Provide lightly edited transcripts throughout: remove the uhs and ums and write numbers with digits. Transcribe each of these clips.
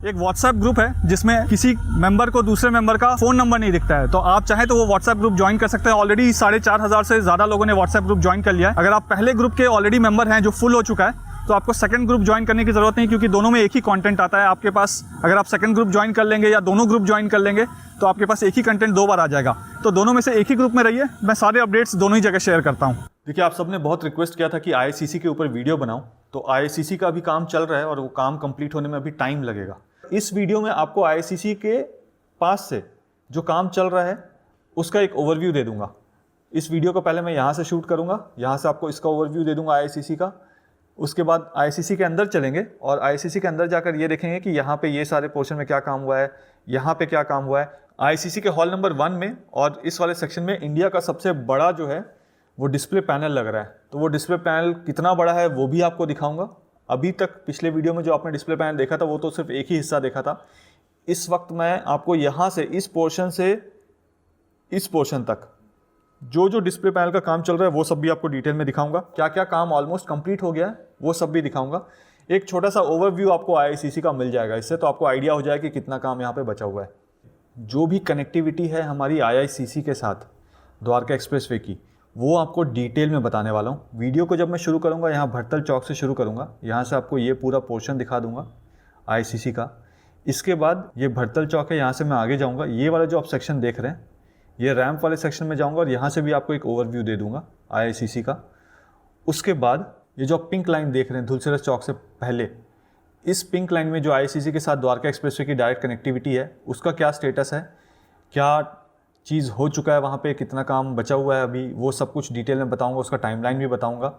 एक WhatsApp group है जिसमें किसी मेंबर को दूसरे मेंबर का फ़ोन नंबर नहीं दिखता है, तो आप चाहें तो वो व्हाट्सएप ग्रुप ज्वाइन कर सकते हैं। ऑलरेडी 4,500 से ज़्यादा लोगों ने व्हाट्सएप ग्रुप ज्वाइन कर लिया है। अगर आप पहले ग्रुप के ऑलरेडी मेंबर हैं जो फुल हो चुका है, तो आपको सेकंड ग्रुप ज्वाइन करने की ज़रूरत नहीं, क्योंकि दोनों में एक ही कंटेंट आता है आपके पास। अगर आप सेकंड ग्रुप ज्वाइन कर लेंगे या दोनों ग्रुप ज्वाइन कर लेंगे तो आपके पास एक ही कंटेंट 2 बार आ जाएगा। तो दोनों में से एक ही ग्रुप में रहिए, मैं सारे अपडेट्स दोनों ही जगह शेयर करता हूँ। देखिए, आप सबने बहुत रिक्वेस्ट किया था कि IICC के ऊपर वीडियो बनाऊँ, तो IICC का अभी काम चल रहा है और वो काम कंप्लीट होने में अभी टाइम लगेगा। इस वीडियो में आपको IICC के पास से जो काम चल रहा है उसका एक ओवरव्यू दे दूंगा। इस वीडियो को पहले मैं यहाँ से शूट करूँगा, यहाँ से आपको इसका ओवरव्यू दे दूंगा IICC का। उसके बाद IICC के अंदर चलेंगे और IICC के अंदर जाकर ये देखेंगे कि यहाँ पे ये सारे पोर्शन में क्या काम हुआ है, यहाँ पे क्या काम हुआ है। IICC के हॉल नंबर 1 में और इस वाले सेक्शन में इंडिया का सबसे बड़ा जो है वो डिस्प्ले पैनल लग रहा है। तो वो डिस्प्ले पैनल कितना बड़ा है वो भी आपको दिखाऊंगा। अभी तक पिछले वीडियो में जो आपने डिस्प्ले पैनल देखा था वो तो सिर्फ एक ही हिस्सा देखा था। इस वक्त मैं आपको यहाँ से इस पोर्शन से इस पोर्शन तक जो जो डिस्प्ले पैनल का काम चल रहा है वो सब भी आपको डिटेल में दिखाऊंगा। क्या क्या काम ऑलमोस्ट कंप्लीट हो गया है वो सब भी दिखाऊंगा। एक छोटा सा ओवरव्यू आपको IICC का मिल जाएगा, इससे तो आपको आइडिया हो जाएगा कि कितना काम यहाँ पे बचा हुआ है। जो भी कनेक्टिविटी है हमारी IICC के साथ द्वारका एक्सप्रेसवे की, वो आपको डिटेल में बताने वाला हूँ। वीडियो को जब मैं शुरू करूँगा यहाँ भड़तल चौक से शुरू करूँगा, यहाँ से आपको ये पूरा पोर्शन दिखा दूँगा IICC का। इसके बाद ये भड़तल चौक है, यहाँ से मैं आगे जाऊँगा। ये वाला जो आप सेक्शन देख रहे हैं ये रैंप वाले सेक्शन में जाऊँगा और यहाँ से भी आपको एक ओवरव्यू दे दूँगा IICC का। उसके बाद ये जो आप पिंक लाइन देख रहे हैं धुलसिरस चौक से पहले, इस पिंक लाइन में जो IICC के साथ द्वारका एक्सप्रेसवे की डायरेक्ट कनेक्टिविटी है उसका क्या स्टेटस है, क्या चीज़ हो चुका है वहाँ पे, कितना काम बचा हुआ है अभी, वो सब कुछ डिटेल में बताऊंगा, उसका टाइमलाइन भी बताऊंगा।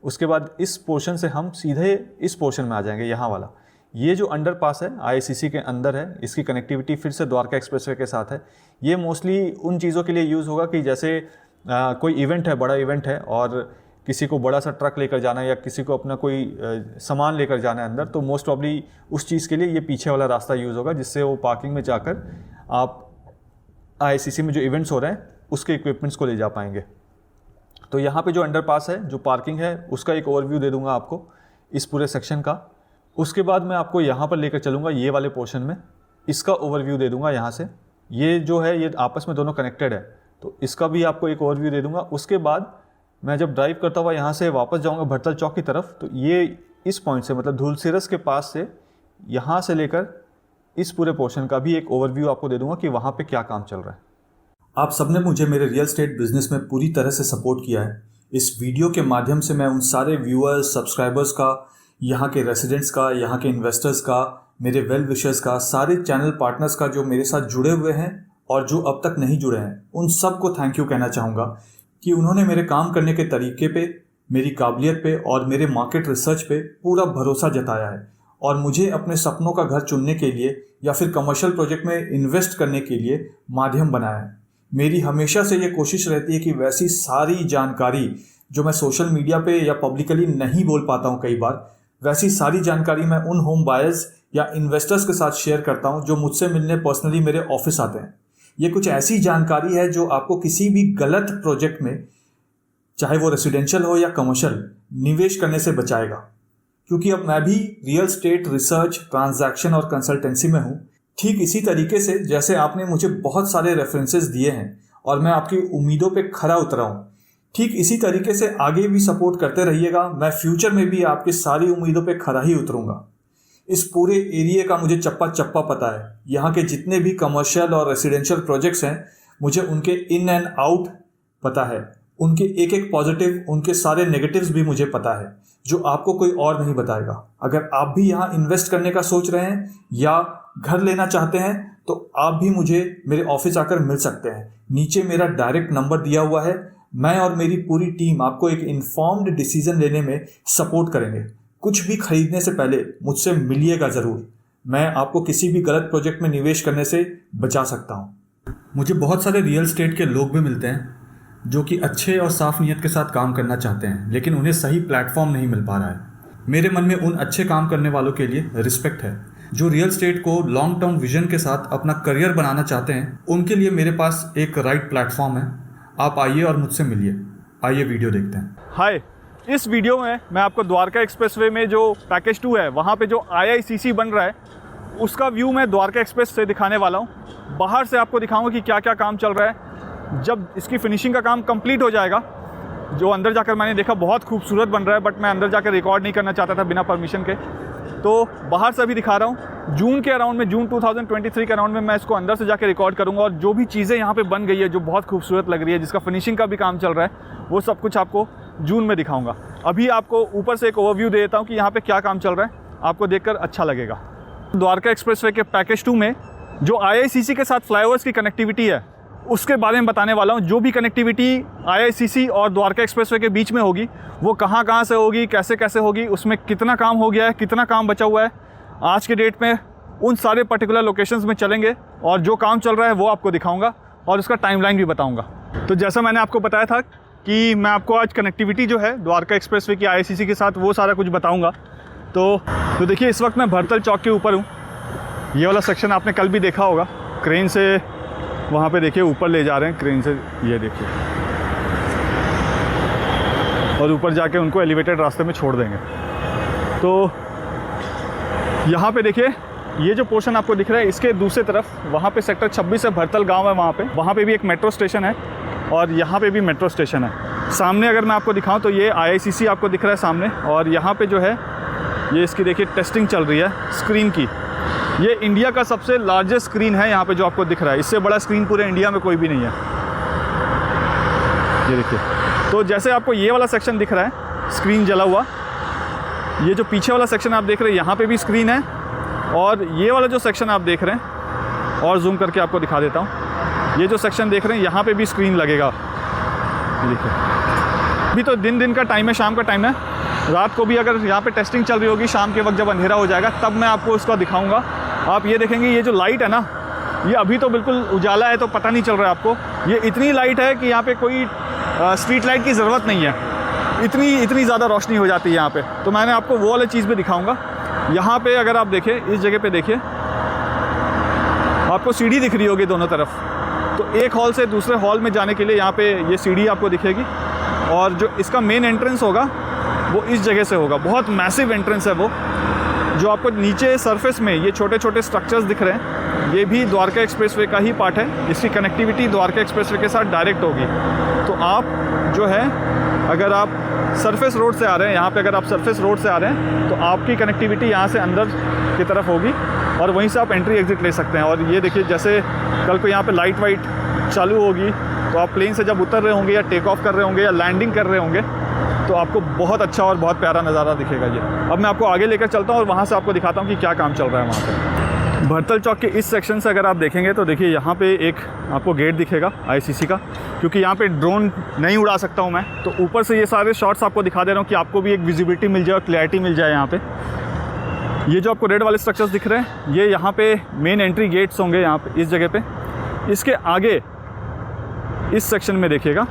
उसके बाद इस पोर्शन से हम सीधे इस पोर्शन में आ जाएंगे, यहाँ वाला। ये जो अंडरपास है IICC के अंदर है, इसकी कनेक्टिविटी फिर से द्वारका एक्सप्रेसवे के साथ है। ये मोस्टली उन चीज़ों के लिए यूज़ होगा कि जैसे कोई इवेंट है, बड़ा इवेंट है और किसी को बड़ा सा ट्रक लेकर जाना है या किसी को अपना कोई सामान लेकर जाना है अंदर, तो मोस्ट प्रॉब्ली उस चीज़ के लिए ये पीछे वाला रास्ता यूज़ होगा, जिससे वो पार्किंग में जाकर आप IICC में जो इवेंट्स हो रहे हैं उसके इक्विपमेंट्स को ले जा पाएंगे। तो यहाँ पे जो अंडरपास है, जो पार्किंग है, उसका एक ओवरव्यू दे दूंगा आपको इस पूरे सेक्शन का। उसके बाद मैं आपको यहाँ पर लेकर चलूँगा ये वाले पोर्शन में, इसका ओवरव्यू दे दूंगा यहाँ से। ये जो है ये आपस में दोनों कनेक्टेड है, तो इसका भी आपको एक ओवरव्यू दे दूंगा। उसके बाद मैं जब ड्राइव करता हुआ यहाँ से वापस जाऊँगा भड़तल चौक की तरफ, तो ये इस पॉइंट से मतलब धुलसिरस के पास से यहाँ से लेकर इस पूरे पोर्शन का भी एक ओवरव्यू आपको दे दूंगा कि वहाँ पे क्या काम चल रहा है। आप सबने मुझे मेरे रियल एस्टेट बिजनेस में पूरी तरह से सपोर्ट किया है। इस वीडियो के माध्यम से मैं उन सारे व्यूअर्स, सब्सक्राइबर्स का, यहाँ के रेसिडेंट्स का, यहाँ के इन्वेस्टर्स का, मेरे वेल विशर्स का, सारे चैनल पार्टनर्स का जो मेरे साथ जुड़े हुए हैं और जो अब तक नहीं जुड़े हैं, उन सबको थैंक यू कहना चाहूँगा कि उन्होंने मेरे काम करने के तरीके पे, मेरी काबिलियत पे और मेरे मार्केट रिसर्च पे पूरा भरोसा जताया है और मुझे अपने सपनों का घर चुनने के लिए या फिर कमर्शियल प्रोजेक्ट में इन्वेस्ट करने के लिए माध्यम बनाया है। मेरी हमेशा से ये कोशिश रहती है कि वैसी सारी जानकारी जो मैं सोशल मीडिया पे या पब्लिकली नहीं बोल पाता हूँ कई बार, वैसी सारी जानकारी मैं उन होम बायर्स या इन्वेस्टर्स के साथ शेयर करता हूँ जो मुझसे मिलने पर्सनली मेरे ऑफिस आते हैं। ये कुछ ऐसी जानकारी है जो आपको किसी भी गलत प्रोजेक्ट में, चाहे वो रेसिडेंशियल हो या कमर्शियल, निवेश करने से बचाएगा। क्योंकि अब मैं भी रियल एस्टेट रिसर्च, ट्रांजैक्शन और कंसल्टेंसी में हूँ। ठीक इसी तरीके से जैसे आपने मुझे बहुत सारे रेफरेंसेस दिए हैं और मैं आपकी उम्मीदों पे खरा उतरा हूँ, ठीक इसी तरीके से आगे भी सपोर्ट करते रहिएगा। मैं फ्यूचर में भी आपकी सारी उम्मीदों पे खरा ही उतरूंगा। इस पूरे एरिया का मुझे चप्पा चप्पा पता है। यहाँ के जितने भी कमर्शियल और रेसिडेंशियल प्रोजेक्ट्स हैं, मुझे उनके इन एंड आउट पता है। उनके एक एक पॉजिटिव, उनके सारे नेगेटिव्स भी मुझे पता है, जो आपको कोई और नहीं बताएगा। अगर आप भी यहाँ इन्वेस्ट करने का सोच रहे हैं या घर लेना चाहते हैं, तो आप भी मुझे मेरे ऑफिस आकर मिल सकते हैं। नीचे मेरा डायरेक्ट नंबर दिया हुआ है। मैं और मेरी पूरी टीम आपको एक इन्फॉर्म्ड डिसीजन लेने में सपोर्ट करेंगे। कुछ भी खरीदने से पहले मुझसे मिलिएगा ज़रूर। मैं आपको किसी भी गलत प्रोजेक्ट में निवेश करने से बचा सकता हूँ। मुझे बहुत सारे रियल एस्टेट के लोग भी मिलते हैं जो कि अच्छे और साफ नीयत के साथ काम करना चाहते हैं, लेकिन उन्हें सही प्लेटफॉर्म नहीं मिल पा रहा है। मेरे मन में उन अच्छे काम करने वालों के लिए रिस्पेक्ट है जो रियल एस्टेट को लॉन्ग टर्म विजन के साथ अपना करियर बनाना चाहते हैं। उनके लिए मेरे पास एक राइट प्लेटफॉर्म है। आप आइए और मुझसे मिलिए। आइए वीडियो देखते हैं। हाय, इस वीडियो में मैं आपको द्वारका एक्सप्रेसवे में जो पैकेज 2 है वहाँ पे जो IICC बन रहा है उसका व्यू मैं द्वारका एक्सप्रेस से दिखाने वाला हूँ। बाहर से आपको दिखाऊंगा कि क्या क्या काम चल रहा है। जब इसकी फिनिशिंग का काम कंप्लीट हो जाएगा, जो अंदर जाकर मैंने देखा बहुत खूबसूरत बन रहा है, बट मैं अंदर जाकर रिकॉर्ड नहीं करना चाहता था बिना परमिशन के, तो बाहर से अभी दिखा रहा हूँ। जून के अराउंड में, जून 2023 के अराउंड में मैं इसको अंदर से जाकर रिकॉर्ड करूँगा और जो भी चीज़ें यहाँ पे बन गई है, जो बहुत खूबसूरत लग रही है, जिसका फिनिशिंग का भी काम चल रहा है, वो सब कुछ आपको जून में दिखाऊँगा। अभी आपको ऊपर से एक ओवरव्यू दे देता हूँ कि यहाँ पर क्या काम चल रहा है, आपको देखकर अच्छा लगेगा। द्वारका एक्सप्रेसवे के पैकेज 2 में जो IICC के साथ फ्लाईओवर्स की कनेक्टिविटी है, उसके बारे में बताने वाला हूँ। जो भी कनेक्टिविटी IICC और द्वारका एक्सप्रेसवे के बीच में होगी, वो कहाँ कहाँ से होगी, कैसे कैसे होगी, उसमें कितना काम हो गया है, कितना काम बचा हुआ है, आज के डेट में उन सारे पर्टिकुलर लोकेशंस में चलेंगे और जो काम चल रहा है वो आपको दिखाऊंगा और उसका टाइमलाइन भी बताऊंगा। तो जैसा मैंने आपको बताया था कि मैं आपको आज कनेक्टिविटी जो है द्वारका एक्सप्रेसवे की IICC के साथ, वो सारा कुछ बताऊँगा। तो देखिए, इस वक्त मैं भरतल चौक के ऊपर हूँ। ये वाला सेक्शन आपने कल भी देखा होगा, क्रेन से वहाँ पे देखिए ऊपर ले जा रहे हैं क्रेन से, ये देखिए, और ऊपर जाके उनको एलिवेटेड रास्ते में छोड़ देंगे। तो यहाँ पे देखिए, ये जो पोर्शन आपको दिख रहा है, इसके दूसरी तरफ वहाँ पे सेक्टर 26 है, भरतल गांव है, वहाँ पे भी एक मेट्रो स्टेशन है और यहाँ पे भी मेट्रो स्टेशन है। सामने अगर मैं आपको दिखाऊँ तो ये IICC आपको दिख रहा है सामने, और यहाँ पर जो है ये इसकी देखिए टेस्टिंग चल रही है स्क्रीन की। ये इंडिया का सबसे लार्जेस्ट स्क्रीन है यहाँ पे जो आपको दिख रहा है। इससे बड़ा स्क्रीन पूरे इंडिया में कोई भी नहीं है। ये देखिए, तो जैसे आपको ये वाला सेक्शन दिख रहा है स्क्रीन जला हुआ, ये जो पीछे वाला सेक्शन आप देख रहे हैं, यहाँ पे भी स्क्रीन है, और ये वाला जो सेक्शन आप देख रहे हैं, और जूम करके आपको दिखा देता हूँ, ये जो सेक्शन देख रहे हैं यहाँ पे भी स्क्रीन लगेगा। देखिए, अभी तो दिन का टाइम है, शाम का टाइम है। रात को भी अगर यहाँ पे टेस्टिंग चल रही होगी, शाम के वक्त जब अंधेरा हो जाएगा, तब मैं आपको उसका दिखाऊंगा। आप ये देखेंगे, ये जो लाइट है ना, ये अभी तो बिल्कुल उजाला है तो पता नहीं चल रहा है आपको। ये इतनी लाइट है कि यहाँ पे कोई स्ट्रीट लाइट की ज़रूरत नहीं है, इतनी ज़्यादा रोशनी हो जाती है यहाँ पे। तो मैंने आपको वो वाली चीज़ भी दिखाऊंगा। यहाँ पे अगर आप देखें, इस जगह पे देखिए, आपको सीढ़ी दिख रही होगी दोनों तरफ। तो एक हॉल से दूसरे हॉल में जाने के लिए यहाँ पे ये सीढ़ी आपको दिखेगी, और जो इसका मेन एंट्रेंस होगा वो इस जगह से होगा। बहुत मैसिव एंट्रेंस है वो। जो आपको नीचे सरफेस में ये छोटे छोटे स्ट्रक्चर्स दिख रहे हैं, ये भी द्वारका एक्सप्रेसवे का ही पार्ट है। इसकी कनेक्टिविटी द्वारका एक्सप्रेसवे के साथ डायरेक्ट होगी। तो आप जो है, अगर आप सरफेस रोड से आ रहे हैं, यहाँ पे अगर आप सरफेस रोड से आ रहे हैं, तो आपकी कनेक्टिविटी यहाँ से अंदर की तरफ होगी और वहीं से आप एंट्री एग्जिट ले सकते हैं। और ये देखिए, जैसे कल को यहाँ पे लाइट वाइट चालू होगी, तो आप प्लेन से जब उतर रहे होंगे या टेक ऑफ कर रहे होंगे या लैंडिंग कर रहे होंगे, तो आपको बहुत अच्छा और बहुत प्यारा नज़ारा दिखेगा ये। अब मैं आपको आगे लेकर चलता हूँ और वहाँ से आपको दिखाता हूँ कि क्या काम चल रहा है वहाँ पे। भरतल चौक के इस सेक्शन से अगर आप देखेंगे तो देखिए, यहाँ पे एक आपको गेट दिखेगा IICC का, क्योंकि यहाँ पे ड्रोन नहीं उड़ा सकता हूँ मैं, तो ऊपर से ये सारे शॉट्स आपको दिखा दे रहा हूँ कि आपको भी एक विजिबिलिटी मिल जाए और क्लैरिटी मिल जाए। यहाँ पे ये जो आपको रेड वाले स्ट्रक्चर्स दिख रहे हैं, ये यहाँ पे मेन एंट्री गेट्स होंगे यहाँ पे, इस जगह पे। इसके आगे इस सेक्शन में देखिएगा,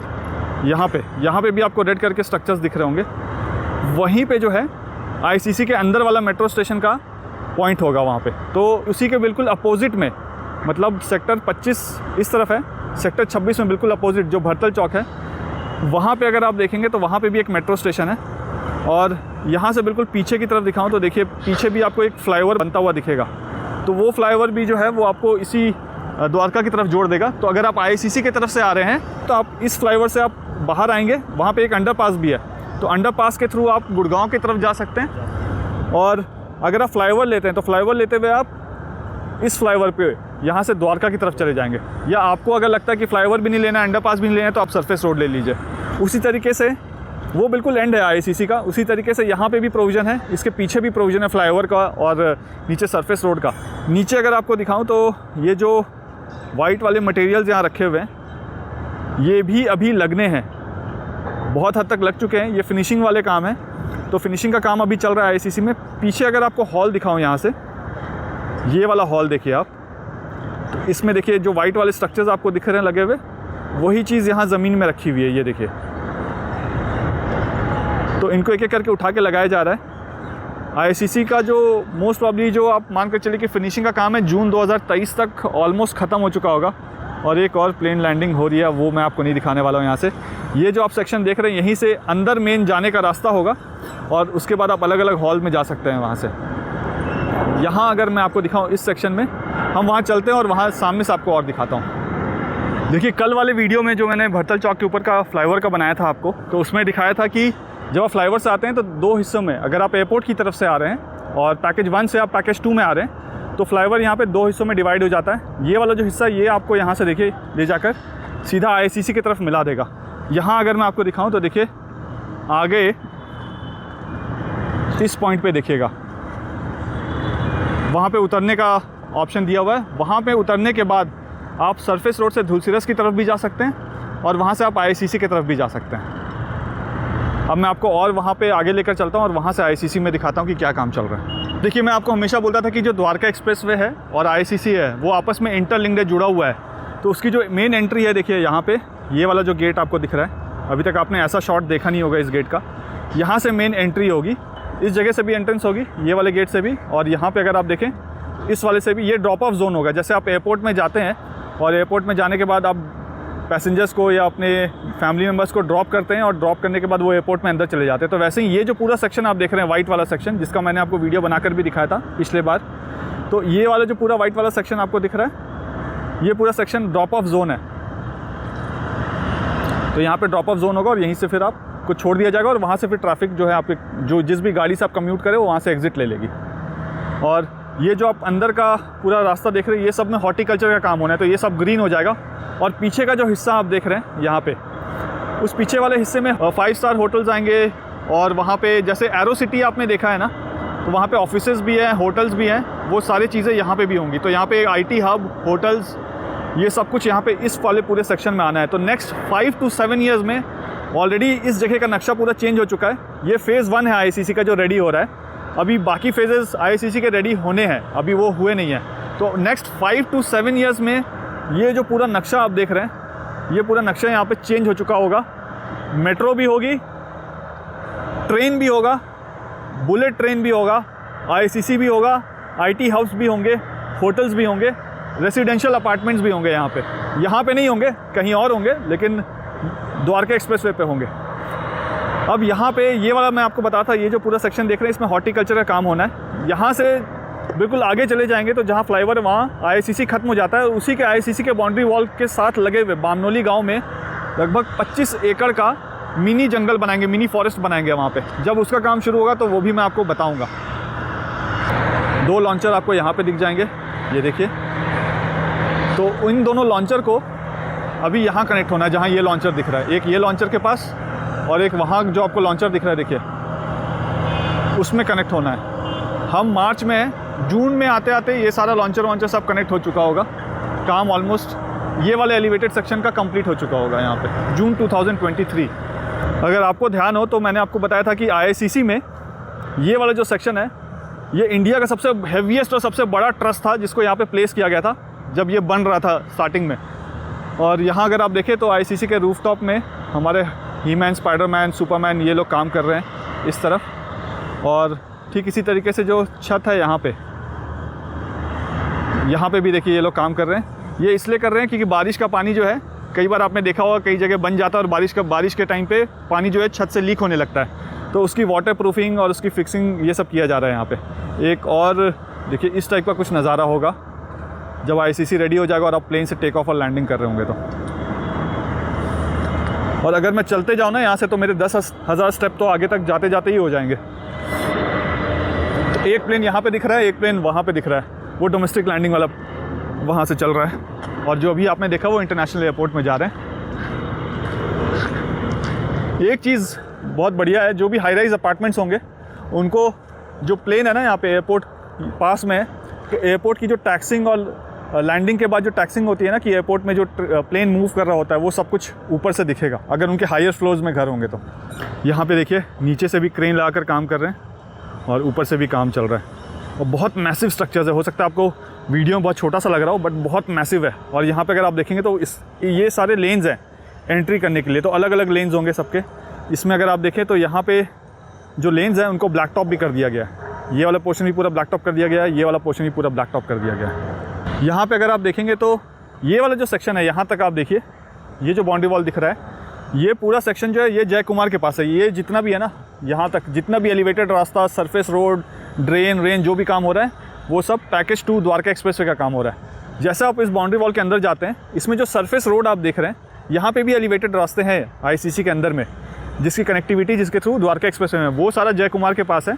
यहाँ पे भी आपको रेड करके स्ट्रक्चर्स दिख रहे होंगे। वहीं पे जो है IICC के अंदर वाला मेट्रो स्टेशन का पॉइंट होगा वहाँ पे। तो उसी के बिल्कुल अपोजिट में, मतलब सेक्टर 25 इस तरफ है, सेक्टर 26 में बिल्कुल अपोजिट जो भरतल चौक है, वहाँ पे अगर आप देखेंगे तो वहाँ पे भी एक मेट्रो स्टेशन है। और यहाँ से बिल्कुल पीछे की तरफ दिखाऊँ तो देखिए, पीछे भी आपको एक फ्लाईओवर बनता हुआ दिखेगा। तो वो फ्लाईओवर भी जो है वो आपको इसी द्वारका की तरफ जोड़ देगा। तो अगर आप IICC की तरफ से आ रहे हैं तो आप इस फ्लाईओवर से आप बाहर आएंगे, वहाँ पे एक अंडरपास भी है, तो अंडरपास के थ्रू आप गुड़गांव की तरफ जा सकते हैं। और अगर आप फ्लाईओवर लेते हैं तो फ्लाईओवर लेते हुए आप इस फ्लाईओवर पे यहाँ से द्वारका की तरफ चले जाएंगे। या आपको अगर लगता है कि फ्लाईओवर भी नहीं लेना है, अंडरपास भी नहीं लेना है, तो आप सरफेस रोड ले लीजिए। उसी तरीके से वो बिल्कुल एंड है IICC का। उसी तरीके से यहाँ पे भी प्रोविज़न है, इसके पीछे भी प्रोविज़न है फ्लाईओवर का और नीचे सरफेस रोड का। नीचे अगर आपको दिखाऊँ तो ये जो वाइट वाले मटेरियल्स यहाँ रखे हुए हैं, ये भी अभी लगने हैं, बहुत हद तक लग चुके हैं। ये फिनिशिंग वाले काम है, तो फिनिशिंग का काम अभी चल रहा है IICC में। पीछे अगर आपको हॉल दिखाऊं यहाँ से, ये वाला हॉल देखिए आप, तो इसमें देखिए जो वाइट वाले स्ट्रक्चर्स आपको दिख रहे हैं लगे हुए, वही चीज़ यहाँ ज़मीन में रखी हुई है, ये देखिए। तो इनको एक एक करके उठा के लगाया जा रहा है। IICC का जो मोस्ट प्रॉब्ली जो आप मान कर चलिए कि फिनिशिंग का काम है, जून 2023 तक ऑलमोस्ट ख़त्म हो चुका होगा। और एक और प्लेन लैंडिंग हो रही है, वो मैं आपको नहीं दिखाने वाला हूँ यहाँ से। ये जो आप सेक्शन देख रहे हैं, यहीं से अंदर मेन जाने का रास्ता होगा और उसके बाद आप अलग अलग हॉल में जा सकते हैं वहाँ से। यहाँ अगर मैं आपको दिखाऊँ इस सेक्शन में, हम वहाँ चलते हैं और वहाँ सामने से आपको और दिखाता हूँ। देखिए कल वाले वीडियो में जो मैंने भरतल चौक के ऊपर का फ्लाईओवर का बनाया था आपको, तो उसमें दिखाया था कि जब आप फ्लाईओवर से आते हैं तो 2 हिस्सों में, अगर आप एयरपोर्ट की तरफ से आ रहे हैं और पैकेज 1 से आप पैकेज 2 में आ रहे हैं, तो फ्लाईओवर यहाँ पे 2 हिस्सों में डिवाइड हो जाता है। ये वाला जो हिस्सा ये आपको यहाँ से देखिए ले जाकर सीधा IICC की तरफ मिला देगा। यहाँ अगर मैं आपको दिखाऊँ तो देखिए आगे इस पॉइंट पे देखिएगा, वहाँ पे उतरने का ऑप्शन दिया हुआ है। वहाँ पे उतरने के बाद आप सरफेस रोड से धुलसिरस की तरफ भी जा सकते हैं और वहाँ से आप IICC की तरफ भी जा सकते हैं। अब मैं आपको और वहाँ पे आगे लेकर चलता हूँ और वहाँ से IICC में दिखाता हूँ कि क्या काम चल रहा है। देखिए मैं आपको हमेशा बोलता था कि जो द्वारका एक्सप्रेसवे है और IICC है वो आपस में इंटरलिंक्ड जुड़ा हुआ है। तो उसकी जो मेन एंट्री है देखिए यहाँ पे, ये वाला जो गेट आपको दिख रहा है, अभी तक आपने ऐसा शॉट देखा नहीं होगा इस गेट का। यहाँ से मेन एंट्री होगी, इस जगह से भी एंट्रेंस होगी, ये वाले गेट से भी, और यहाँ पे अगर आप देखें इस वाले से भी। ये ड्रॉप ऑफ जोन होगा। जैसे आप एयरपोर्ट में जाते हैं और एयरपोर्ट में जाने के बाद आप पैसेंजर्स को या अपने फैमिली मेम्बर्स को ड्रॉप करते हैं और ड्रॉप करने के बाद वो एयरपोर्ट में अंदर चले जाते हैं। तो वैसे ही ये जो पूरा सेक्शन आप देख रहे हैं, वाइट वाला सेक्शन, जिसका मैंने आपको वीडियो बनाकर भी दिखाया था पिछले बार, तो ये वाला जो पूरा वाइट वाला सेक्शन आपको दिख रहा है, ये पूरा सेक्शन ड्रॉप ऑफ जोन है। तो यहाँ पे ड्रॉप ऑफ जोन होगा और यहीं से फिर आपको छोड़ दिया जाएगा और वहाँ से फिर ट्रैफिक जो है आपके जो जिस भी गाड़ी से आप कम्यूट करें वो वहाँ से एग्जिट ले लेगी। और ये जो आप अंदर का पूरा रास्ता देख रहे हैं, ये सब में हॉर्टिकल्चर का काम होना है, तो ये सब ग्रीन हो जाएगा। और पीछे का जो हिस्सा आप देख रहे हैं यहाँ पे, उस पीछे वाले हिस्से में 5 स्टार होटल्स आएंगे और वहाँ पे जैसे एरो सिटी आपने देखा है ना, तो वहाँ पे ऑफिसेज़ भी हैं, होटल्स भी हैं, वो सारी चीज़ें यहाँ पे भी होंगी। तो यहाँ पे IT हब, होटल्स, ये सब कुछ यहाँ पे इस वाले पूरे सेक्शन में आना है। तो नेक्स्ट 5 to 7 ईयर्स में ऑलरेडी इस जगह का नक्शा पूरा चेंज हो चुका है। ये फ़ेज़ 1 है IICC का जो रेडी हो रहा है। अभी बाकी फेजेस IICC के रेडी होने हैं, अभी वो हुए नहीं हैं। तो नेक्स्ट 5 to 7 ईयर्स में ये जो पूरा नक्शा आप देख रहे हैं, ये पूरा नक्शा यहाँ पे चेंज हो चुका होगा। मेट्रो भी होगी, ट्रेन भी होगा, बुलेट ट्रेन भी होगा, IICC भी होगा, IT हाउस भी होंगे, होटल्स भी होंगे, रेसिडेंशियल अपार्टमेंट्स भी होंगे। यहाँ पे नहीं होंगे, कहीं और होंगे, लेकिन द्वारका एक्सप्रेसवे पे होंगे। अब यहाँ पे ये वाला मैं आपको बताता था, ये जो पूरा सेक्शन देख रहे हैं इसमें हॉर्टिकल्चर का काम होना है। यहाँ से बिल्कुल आगे चले जाएंगे तो जहाँ फ्लाईओवर है वहाँ IICC खत्म हो जाता है। उसी के IICC के बाउंड्री वॉल के साथ लगे हुए बामनोली गांव में लगभग 25 एकड़ का मिनी जंगल बनाएंगे, मिनी फॉरेस्ट बनाएंगे वहाँ पे। जब उसका काम शुरू होगा तो वो भी मैं आपको बताऊँगा। 2 लॉन्चर आपको यहाँ पर दिख जाएंगे, ये देखिए। तो इन दोनों लॉन्चर को अभी यहाँ कनेक्ट होना है, जहाँ ये लॉन्चर दिख रहा है। एक ये लॉन्चर के पास और एक वहाँ जो आपको लॉन्चर दिख रहा है देखिए, उसमें कनेक्ट होना है। हम मार्च में, जून में आते आते ये सारा लॉन्चर सब कनेक्ट हो चुका होगा। काम ऑलमोस्ट ये वाले एलिवेटेड सेक्शन का कंप्लीट हो चुका होगा यहाँ पे, जून 2023। अगर आपको ध्यान हो तो मैंने आपको बताया था कि IICC में ये वाला जो सेक्शन है, ये इंडिया का सबसे हैवीएस्ट और सबसे बड़ा ट्रस्ट था, जिसको यहाँ पे प्लेस किया गया था जब ये बन रहा था स्टार्टिंग में। और यहाँ अगर आप देखें तो IICC के रूफटॉप में हमारे हीमैन, स्पाइडरमैन, सुपरमैन, ये लोग काम कर रहे हैं इस तरफ। और ठीक इसी तरीके से जो छत है यहाँ पे भी देखिए ये लोग काम कर रहे हैं। ये इसलिए कर रहे हैं क्योंकि बारिश का पानी जो है, कई बार आपने देखा होगा कई जगह बन जाता है और बारिश के टाइम पे पानी जो है छत से लीक होने लगता है। तो उसकी वाटर प्रूफिंग और उसकी फिक्सिंग ये सब किया जा रहा है यहाँ पे। एक और देखिए इस टाइप का कुछ नज़ारा होगा जब IICC रेडी हो जाएगा और आप प्लेन से टेक ऑफ और लैंडिंग कर रहे होंगे तो। और अगर मैं चलते जाऊँ ना यहाँ से, तो मेरे 10,000 स्टेप तो आगे तक जाते जाते ही हो जाएंगे। तो एक प्लेन यहाँ पे दिख रहा है, एक प्लेन वहाँ पे दिख रहा है, वो डोमेस्टिक लैंडिंग वाला वहाँ से चल रहा है। और जो अभी आपने देखा वो इंटरनेशनल एयरपोर्ट में जा रहे हैं। एक चीज़ बहुत बढ़िया है, जो भी हाई राइज अपार्टमेंट्स होंगे उनको, जो प्लेन है ना यहाँ पे एयरपोर्ट पास में है, तो एयरपोर्ट की जो टैक्सिंग और लैंडिंग के बाद जो टैक्सिंग होती है ना, कि एयरपोर्ट में जो प्लेन मूव कर रहा होता है, वो सब कुछ ऊपर से दिखेगा अगर उनके हायर फ्लोर्स में घर होंगे तो। यहाँ पे देखिए नीचे से भी क्रेन लगाकर काम कर रहे हैं और ऊपर से भी काम चल रहा है। और बहुत मैसिव स्ट्रक्चर्स है। हो सकता है आपको वीडियो में बहुत छोटा सा लग रहा हो, बट बहुत मैसिव है। और यहाँ पे अगर आप देखेंगे तो ये सारे लेन्स हैं एंट्री करने के लिए, तो अलग अलग लेन्स होंगे सबके। इसमें अगर आप देखें तो यहाँ पे जो लेन्स हैं उनको ब्लैक टॉप भी कर दिया गया है। ये वाला पोर्शन भी पूरा ब्लैक टॉप कर दिया गया है, ये वाला पोर्शन भी पूरा ब्लैक टॉप कर दिया गया है। यहाँ पे अगर आप देखेंगे तो ये वाला जो सेक्शन है, यहाँ तक आप देखिए, ये जो बाउंड्री वॉल दिख रहा है, ये पूरा सेक्शन जो है ये जय कुमार के पास है। ये जितना भी है ना, यहाँ तक जितना भी एलिवेटेड रास्ता, सरफेस रोड, ड्रेन जो भी काम हो रहा है, वो सब पैकेज 2 द्वारका एक्सप्रेसवे का काम हो रहा है। जैसे आप इस बाउंड्री वॉल के अंदर जाते हैं, इसमें जो सरफेस रोड आप देख रहे हैं, यहाँ पे भी एलिवेटेड रास्ते हैं आईसीसी के अंदर में, जिसकी कनेक्टिविटी जिसके थ्रू द्वारका एक्सप्रेसवे में, वो सारा जय कुमार के पास है।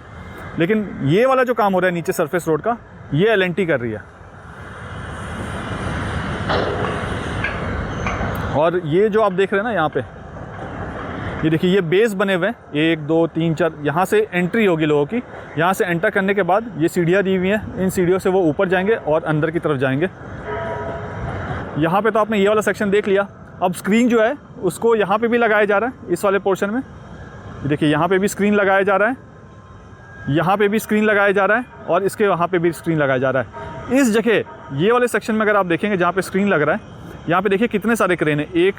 लेकिन ये वाला जो काम हो रहा है नीचे सरफेस रोड का, ये L&T कर रही है। और ये जो आप देख रहे हैं ना यहाँ पे, ये देखिए ये बेस बने हुए हैं, 1 2 3 4, यहाँ से एंट्री होगी लोगों की। यहाँ से एंटर करने के बाद ये सीढ़ियाँ दी हुई हैं, इन सीढ़ियों से वो ऊपर जाएंगे और अंदर की तरफ जाएंगे। यहाँ पे तो आपने ये वाला सेक्शन देख लिया। अब स्क्रीन जो है उसको यहाँ पे भी लगाया जा रहा है, इस वाले पोर्शन में। देखिए यहाँ पे भी स्क्रीन लगाया जा रहा है, यहाँ पे भी स्क्रीन लगाया जा रहा है, और इसके वहाँ पे भी स्क्रीन लगाया जा रहा है। इस जगह ये वाले सेक्शन में अगर आप देखेंगे जहाँ पे स्क्रीन लग रहा है, यहाँ पे देखिए कितने सारे क्रेन हैं, 1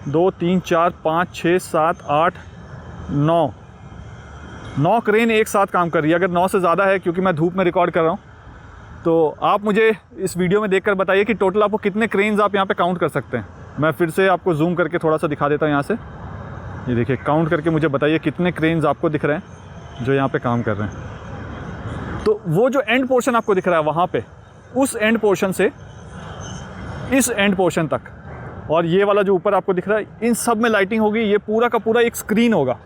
2 3 4 5 6 7 8 9 क्रेन एक साथ काम कर रही है। अगर 9 से ज़्यादा है, क्योंकि मैं धूप में रिकॉर्ड कर रहा हूँ, तो आप मुझे इस वीडियो में देखकर बताइए कि टोटल आपको कितने क्रेन्स आप यहाँ पे काउंट कर सकते हैं। मैं फिर से आपको जूम करके थोड़ा सा दिखा देता हूँ यहाँ से। ये देखिए, काउंट करके मुझे बताइए कितने क्रेन्स आपको दिख रहे हैं जो यहाँ पे काम कर रहे हैं। तो वो जो एंड पोर्शन आपको दिख रहा है वहाँ पे, उस एंड पोर्शन से इस एंड पोर्शन तक, और ये वाला जो ऊपर आपको दिख रहा है, इन सब में लाइटिंग होगी। ये पूरा का पूरा एक स्क्रीन होगा।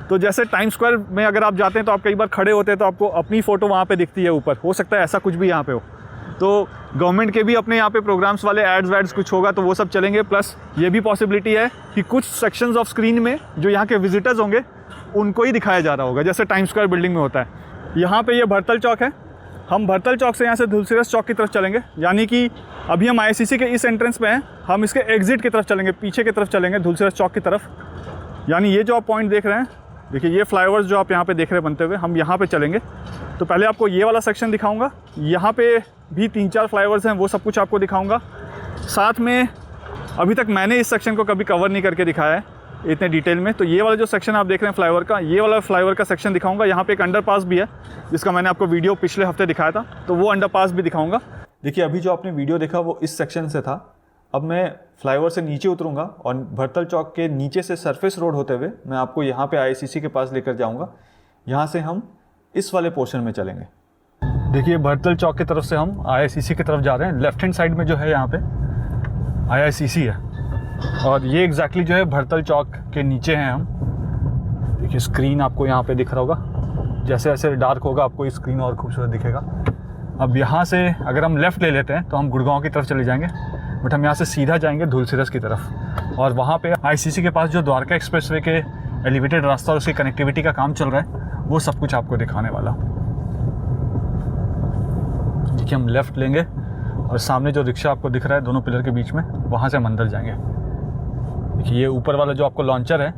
तो जैसे टाइम स्क्वायर में अगर आप जाते हैं तो आप कई बार खड़े होते हैं तो आपको अपनी फ़ोटो वहाँ पे दिखती है ऊपर, हो सकता है ऐसा कुछ भी यहाँ पे हो। तो गवर्नमेंट के भी अपने यहाँ पे प्रोग्राम्स वाले एड्स वैड्स कुछ होगा तो वो सब चलेंगे। प्लस ये भी पॉसिबिलिटी है कि कुछ सेक्शंस ऑफ स्क्रीन में जो यहाँ के विजिटर्स होंगे उनको ही दिखाया जा रहा होगा, जैसे टाइम स्क्वायर बिल्डिंग में होता है। यहाँ पे ये भरतल चौक है। हम भरतल चौक से यहाँ से धुलसिरस चौक की तरफ चलेंगे, यानी कि अभी हम आईसीसी के इस एंट्रेंस पे हैं, हम इसके एग्जिट की तरफ चलेंगे, पीछे की तरफ चलेंगे धुलसिरस चौक की तरफ। यानी ये जो आप पॉइंट देख रहे हैं, देखिए ये फ्लाईओवर्स जो आप यहाँ पे देख रहे हैं बनते हुए, हम यहाँ पे चलेंगे। तो पहले आपको ये वाला सेक्शन दिखाऊंगा, यहाँ पे भी 3-4 फ्लाईओवर्स हैं, वो सब कुछ आपको दिखाऊंगा। साथ में अभी तक मैंने इस सेक्शन को कभी कवर नहीं करके दिखाया है इतने डिटेल में। तो ये वाला जो सेक्शन आप देख रहे हैं फ्लाईओवर का, ये वाला फ्लाईओवर का सेक्शन दिखाऊंगा। यहाँ पे एक अंडरपास भी है जिसका मैंने आपको वीडियो पिछले हफ्ते दिखाया था, तो वो अंडरपास भी दिखाऊंगा। देखिए अभी जो आपने वीडियो देखा वो इस सेक्शन से था। अब मैं फ्लाईओवर से नीचे उतरूँगा और भरतल चौक के नीचे से सरफेस रोड होते हुए मैं आपको यहाँ पे आईसीसी के पास लेकर जाऊँगा। यहाँ से हम इस वाले पोर्शन में चलेंगे। देखिए भरतल चौक की तरफ से हम आईसीसी की तरफ जा रहे हैं। लेफ्ट हैंड साइड में जो है यहाँ पे आईसीसी है, और ये एग्जैक्टली जो है भरतल चौक के नीचे हैं हम। देखिए स्क्रीन आपको यहाँ पे दिख रहा होगा, जैसे जैसे डार्क होगा आपको ये स्क्रीन और खूबसूरत दिखेगा। अब यहाँ से अगर हम लेफ़्ट ले लेते हैं तो हम गुड़गांव की तरफ चले जाएंगे, बट हम यहाँ से सीधा जाएंगे धुलसिरस की तरफ। और वहाँ पे आईसीसी के पास जो द्वारका एक्सप्रेसवे के एलिवेटेड रास्ता और उसकी कनेक्टिविटी का काम चल रहा है, वो सब कुछ आपको दिखाने वाला। देखिए हम लेफ़्ट लेंगे और सामने जो रिक्शा आपको दिख रहा है दोनों पिलर के बीच में, वहाँ से हम अंदर जाएंगे। देखिए ये ऊपर वाला जो आपको लॉन्चर है,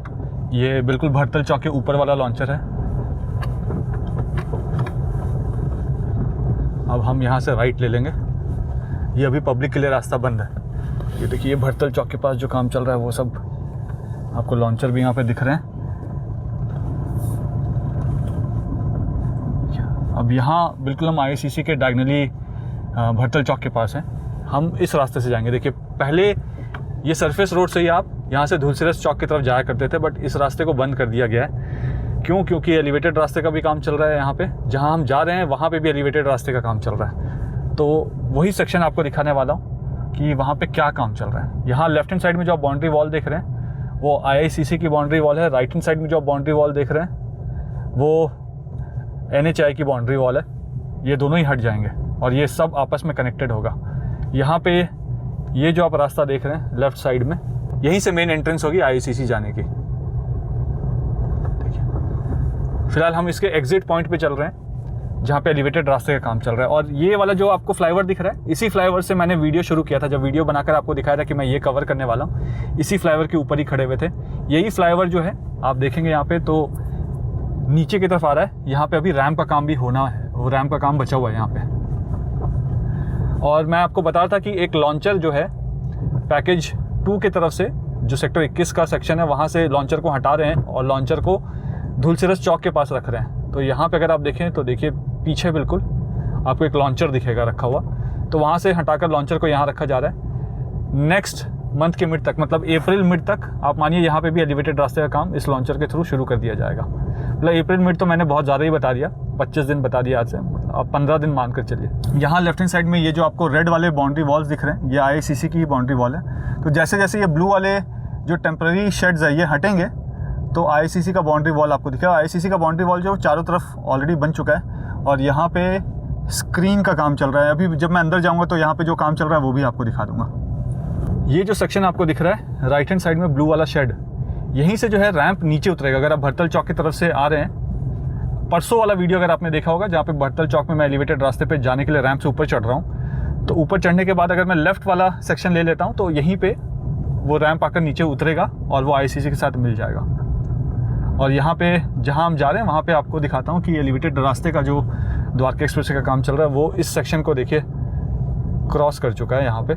ये बिल्कुल भरतल चौक के ऊपर वाला लॉन्चर है। अब हम यहाँ से राइट ले लेंगे। ये अभी पब्लिक के लिए रास्ता बंद है। ये देखिए ये भरतल चौक के पास जो काम चल रहा है वो सब आपको लॉन्चर भी यहाँ पे दिख रहे हैं। अब यहाँ बिल्कुल हम आईसीसी के डायगनली भरतल चौक के पास हैं। हम इस रास्ते से जाएंगे। देखिए पहले ये सरफेस रोड से ही आप यहाँ से धुलसिरस चौक की तरफ जाया करते थे, बट इस रास्ते को बंद कर दिया गया है। क्यों? क्योंकि एलिवेटेड रास्ते का भी काम चल रहा है यहाँ पे। जहाँ हम जा रहे हैं वहाँ पे भी एलिवेटेड रास्ते का काम चल रहा है। तो वही सेक्शन आपको दिखाने वाला हूँ कि वहाँ पे क्या काम चल रहा है। यहाँ लेफ्ट हैंड साइड में जो आप बाउंड्री वॉल देख रहे हैं वो आईआईसीसी की बाउंड्री वॉल है। राइट हैंड साइड में जो आप बाउंड्री वॉल देख रहे हैं वो NHI की बाउंड्री वॉल है। ये दोनों ही हट जाएंगे और ये सब आपस में कनेक्टेड होगा। यहाँ पे ये जो आप रास्ता देख रहे हैं लेफ्ट साइड में, यहीं से मेन एंट्रेंस होगी आईसीसी जाने की। देखिए फिलहाल हम इसके एग्जिट पॉइंट पे चल रहे हैं जहाँ पे एलिवेटेड रास्ते का काम चल रहा है। और ये वाला जो आपको फ्लाईओवर दिख रहा है, इसी फ्लाईओवर से मैंने वीडियो शुरू किया था। जब वीडियो बनाकर आपको दिखाया था कि मैं ये कवर करने वाला हूँ, इसी फ्लाईओवर के ऊपर ही खड़े हुए थे। यही फ्लाईओवर जो है आप देखेंगे यहाँ पे तो नीचे की तरफ आ रहा है। यहाँ पे अभी रैम्प का काम भी होना है, वो रैम्प का काम बचा हुआ है यहाँ पे। और मैं आपको बता रहा था कि एक लॉन्चर जो है पैकेज 2 की तरफ से, जो सेक्टर 21 का सेक्शन है, वहाँ से लॉन्चर को हटा रहे हैं और लॉन्चर को धुलसिरस चौक के पास रख रहे हैं। तो यहाँ पे अगर आप देखें तो देखिए पीछे बिल्कुल आपको एक लॉन्चर दिखेगा रखा हुआ। तो वहाँ से हटाकर लॉन्चर को यहाँ रखा जा रहा है। नेक्स्ट मंथ के मिड तक, मतलब अप्रैल मिड तक आप मानिए यहाँ पे भी एलिवेटेड रास्ते का काम इस लॉन्चर के थ्रू शुरू कर दिया जाएगा। मतलब अप्रैल मिड तो मैंने बहुत ज़्यादा ही बता दिया, 25 दिन बता दिया आज से, मतलब आप 15 दिन मान कर चलिए। यहाँ लेफ्ट हैंड साइड में ये जो आपको रेड वाले बाउंड्री वॉल्स दिख रहे हैं, ये IICC की बाउंड्री वॉल है। तो जैसे जैसे ये ब्लू वाले जो टेम्प्रेरी शेड्स है ये हटेंगे तो IICC का बाउंड्री वॉल आपको दिखेगा। IICC का बाउंड्री वॉल जो चारों तरफ ऑलरेडी बन चुका है और यहाँ पे स्क्रीन का काम चल रहा है। अभी जब मैं अंदर जाऊँगा तो यहाँ पे जो काम चल रहा है वो भी आपको दिखा दूँगा। ये जो सेक्शन आपको दिख रहा है राइट हैंड साइड में ब्लू वाला शेड, यहीं से जो है रैंप नीचे उतरेगा। अगर आप भरतल चौक की तरफ से आ रहे हैं, परसों वाला वीडियो अगर आपने देखा होगा जहाँ पे भरतल चौक में मैं एलिवेटेड रास्ते पे जाने के लिए रैंप से ऊपर चढ़ रहा हूँ, तो ऊपर चढ़ने के बाद अगर मैं लेफ़्ट वाला सेक्शन ले लेता हूँ तो यहीं पे वो रैंप आकर नीचे उतरेगा और वो IICC के साथ मिल जाएगा। और यहाँ पे जहाँ हम जा रहे हैं वहाँ पे आपको दिखाता हूँ कि एलिवेटेड रास्ते का जो द्वारका एक्सप्रेस का काम चल रहा है वो इस सेक्शन को देखिए क्रॉस कर चुका है यहाँ पे।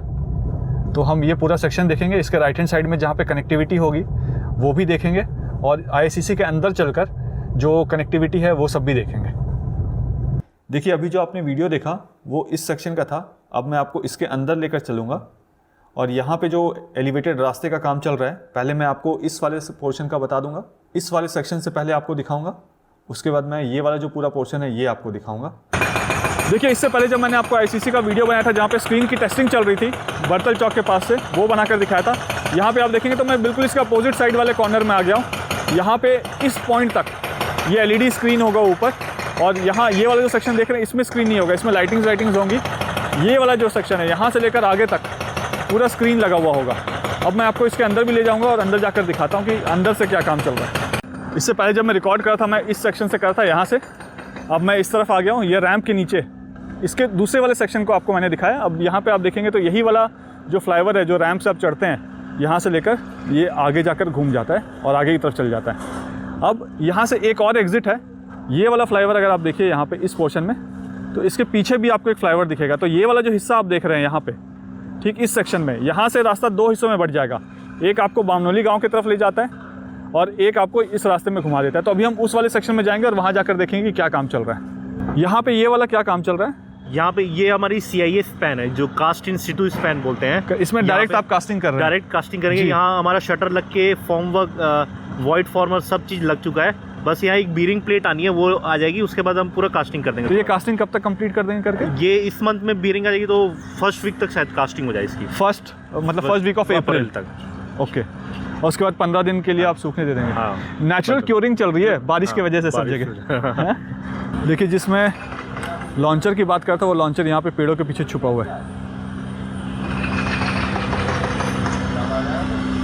तो हम ये पूरा सेक्शन देखेंगे, इसके राइट हैंड साइड में जहाँ पे कनेक्टिविटी होगी वो भी देखेंगे और IICC के अंदर चलकर जो कनेक्टिविटी है वो सब भी देखेंगे। देखिए अभी जो आपने वीडियो देखा वो इस सेक्शन का था, अब मैं आपको इसके अंदर लेकर चलूँगा और यहाँ पे जो एलिवेटेड रास्ते का काम चल रहा है पहले मैं आपको इस वाले पोर्शन का बता दूंगा। इस वाले सेक्शन से पहले आपको दिखाऊंगा, उसके बाद मैं ये वाला जो पूरा पोर्शन है ये आपको दिखाऊंगा। देखिए इससे पहले जब मैंने आपको IICC का वीडियो बनाया था जहाँ पे स्क्रीन की टेस्टिंग चल रही थी भरतल चौक के पास से, वो बनाकर दिखाया था। यहाँ पे आप देखेंगे तो मैं बिल्कुल इसका अपोजिट साइड वाले कॉर्नर में आ गया हूँ। यहाँ पे इस पॉइंट तक ये LED स्क्रीन होगा ऊपर, और यहाँ ये वाला जो सेक्शन देख रहे हैं इसमें स्क्रीन नहीं होगा, इसमें लाइटिंग्स होंगी। ये वाला जो सेक्शन है यहाँ से लेकर आगे तक पूरा स्क्रीन लगा हुआ होगा। अब मैं आपको इसके अंदर भी ले जाऊँगा और अंदर जाकर दिखाता हूँ कि अंदर से क्या काम चल रहा है। इससे पहले जब मैं रिकॉर्ड कर रहा था मैं इस सेक्शन से कर रहा था यहाँ से, अब मैं इस तरफ आ गया हूँ। ये रैंप के नीचे इसके दूसरे वाले सेक्शन को आपको मैंने दिखाया। अब यहाँ पे आप देखेंगे तो यही वाला जो फ्लाईओवर है जो रैंप से आप चढ़ते हैं, यहाँ से लेकर ये आगे जाकर घूम जाता है और आगे की तरफ चल जाता है। अब यहाँ से एक और एग्जिट है, ये वाला फ्लाईओवर अगर आप देखिए यहाँ पे इस पोर्शन में, तो इसके पीछे भी आपको एक फ्लाईओवर दिखेगा। तो ये वाला जो हिस्सा आप देख रहे हैं यहाँ पे ठीक इस सेक्शन में, यहाँ से रास्ता दो हिस्सों में बढ़ जाएगा। एक आपको बामनोली गाँव की तरफ ले जाता है और एक आपको इस रास्ते में घुमा देता है। तो अभी हम उस वाले सेक्शन में जाएंगे और वहाँ जाकर देखेंगे कि क्या काम चल रहा है। यहाँ पे ये वाला क्या काम चल रहा है? यहाँ पे ये हमारी CIA स्पैन है जो कास्ट इन सिटू स्पैन बोलते हैं। इसमें डायरेक्ट आप कास्टिंग कर रहे हैं? डायरेक्ट कास्टिंग करेंगे। यहाँ हमारा शटर लग के फॉर्म वर्क, वॉइड फॉर्मर सब चीज़ लग चुका है। बस यहाँ एक बीरिंग प्लेट आनी है, वो आ जाएगी, उसके बाद हम पूरा कास्टिंग कर देंगे। तो ये कास्टिंग कब तक कंप्लीट कर देंगे करके? ये इस मंथ में बीरिंग आ जाएगी तो फर्स्ट वीक तक शायद कास्टिंग हो जाए इसकी। फर्स्ट वीक ऑफ अप्रैल तक। ओके, और उसके बाद 15 दिन के लिए आप सूखने दे देंगे। हाँ, नेचुरल क्योरिंग चल रही है बारिश की वजह से सब जगह। देखिए जिसमें लॉन्चर की बात करता है वो लॉन्चर यहाँ पे पेड़ों के पीछे छुपा हुआ है।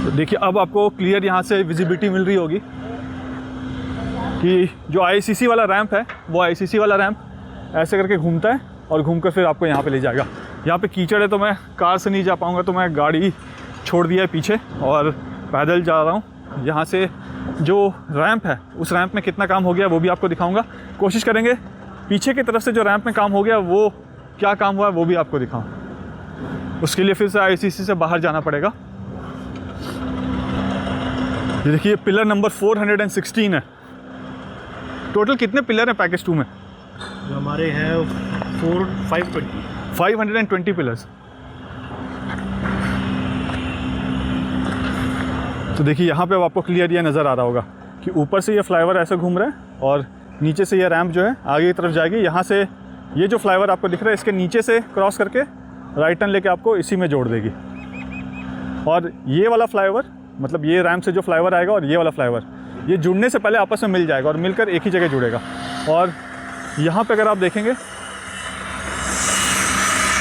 तो देखिए अब आपको क्लियर यहाँ से विजिबिलिटी मिल रही होगी कि जो IICC वाला रैंप है वो IICC वाला रैंप ऐसे करके घूमता है और घूमकर फिर आपको यहाँ पे ले जाएगा। यहाँ पे कीचड़ है तो मैं कार से नहीं जा पाऊँगा, तो मैं गाड़ी छोड़ दिया है पीछे और पैदल जा रहा हूँ। यहाँ से जो रैंप है उस रैंप में कितना काम हो गया वो भी आपको दिखाऊँगा। कोशिश करेंगे पीछे की तरफ से जो रैंप में काम हो गया वो क्या काम हुआ है वो भी आपको दिखाऊँ। उसके लिए फिर से IICC से बाहर जाना पड़ेगा। ये देखिए पिलर नंबर 416 है। टोटल कितने पिलर हैं पैकेज 2 में? जो हमारे हैं 520 पिलर्स। तो देखिए यहाँ पे अब आपको क्लियर ये नज़र आ रहा होगा कि ऊपर से ये फ्लाईओवर ऐसे घूम रहा है और नीचे से ये रैंप जो है आगे की तरफ जाएगी। यहाँ से ये जो फ्लाईओवर आपको दिख रहा है इसके नीचे से क्रॉस करके राइट टर्न लेके आपको इसी में जोड़ देगी। और ये वाला फ्लाईओवर मतलब ये रैंप से जो फ्लाईओवर आएगा और ये वाला फ्लाईओवर ये जुड़ने से पहले आपस में मिल जाएगा और मिलकर एक ही जगह जुड़ेगा। और यहाँ पे अगर आप देखेंगे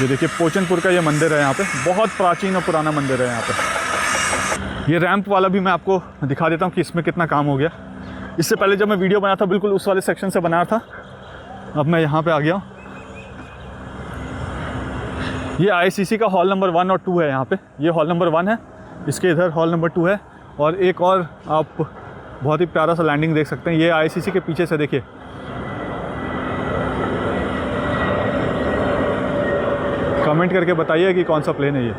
ये देखिए पोचनपुर का ये मंदिर है, यहाँ पे बहुत प्राचीन और पुराना मंदिर है। यहाँ पे ये रैंप वाला भी मैं आपको दिखा देता हूँ कि इसमें कितना काम हो गया। इससे पहले जब मैं वीडियो बनाया था बिल्कुल उस वाले सेक्शन से बनाया था, अब मैं यहाँ पे आ गया हूँ। ये IICC का हॉल नंबर 1 और 2 है। यहाँ पे ये हॉल नंबर 1 है, इसके इधर हॉल नंबर 2 है और एक और आप बहुत ही प्यारा सा लैंडिंग देख सकते हैं। ये IICC के पीछे से देखिए कमेंट करके बताइए कि कौन सा प्लेन है ये।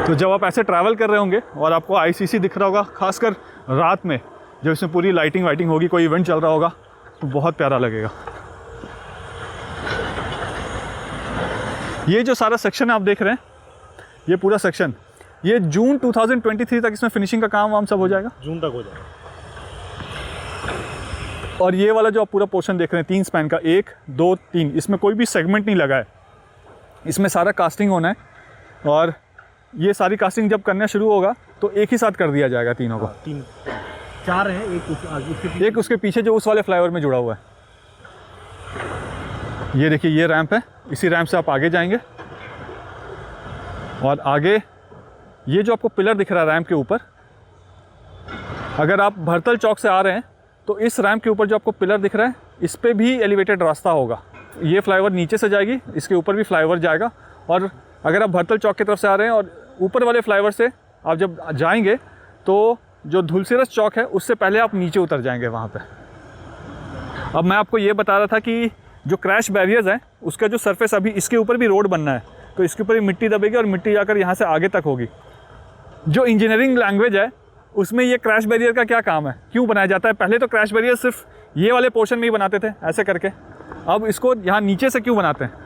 तो जब आप ऐसे ट्रैवल कर रहे होंगे और आपको IICC दिख रहा होगा, खासकर रात में जब इसमें पूरी लाइटिंग वाइटिंग होगी, कोई इवेंट चल रहा होगा, तो बहुत प्यारा लगेगा। ये जो सारा सेक्शन आप देख रहे हैं, ये पूरा सेक्शन ये जून 2023 तक इसमें फिनिशिंग का काम वाम सब हो जाएगा, जून तक हो जाएगा। और ये वाला जो आप पूरा पोर्शन देख रहे हैं 3 स्पैन का, 1 2 3, इसमें कोई भी सेगमेंट नहीं लगा है, इसमें सारा कास्टिंग होना है। और ये सारी कास्टिंग जब करना शुरू होगा तो एक ही साथ कर दिया जाएगा तीनों को। 3 4 हैं, एक उसके पीछे जो उस वाले फ्लाईओवर में जुड़ा हुआ है। ये देखिए ये रैंप है, इसी रैंप से आप आगे जाएंगे और आगे ये जो आपको पिलर दिख रहा है रैंप के ऊपर, अगर आप भरतल चौक से आ रहे हैं तो इस रैंप के ऊपर जो आपको पिलर दिख रहा है इस पे भी एलिवेटेड रास्ता होगा। ये फ्लाईओवर नीचे से जाएगी, इसके ऊपर भी फ्लाईओवर जाएगा। और अगर आप भरतल चौक की तरफ से आ रहे हैं और ऊपर वाले फ्लाईओवर से आप जब जाएंगे तो जो धुलसिरस चौक है उससे पहले आप नीचे उतर जाएंगे वहाँ पे। अब मैं आपको ये बता रहा था कि जो क्रैश बैरियर्स हैं उसका जो सरफेस, अभी इसके ऊपर भी रोड बनना है तो इसके ऊपर ही मिट्टी दबेगी और मिट्टी जाकर यहाँ से आगे तक होगी। जो इंजीनियरिंग लैंग्वेज है उसमें ये क्रैश बैरियर का क्या काम है, क्यों बनाया जाता है? पहले तो क्रैश बैरियर सिर्फ ये वाले पोर्शन में ही बनाते थे ऐसे करके, अब इसको यहाँ नीचे से क्यों बनाते हैं?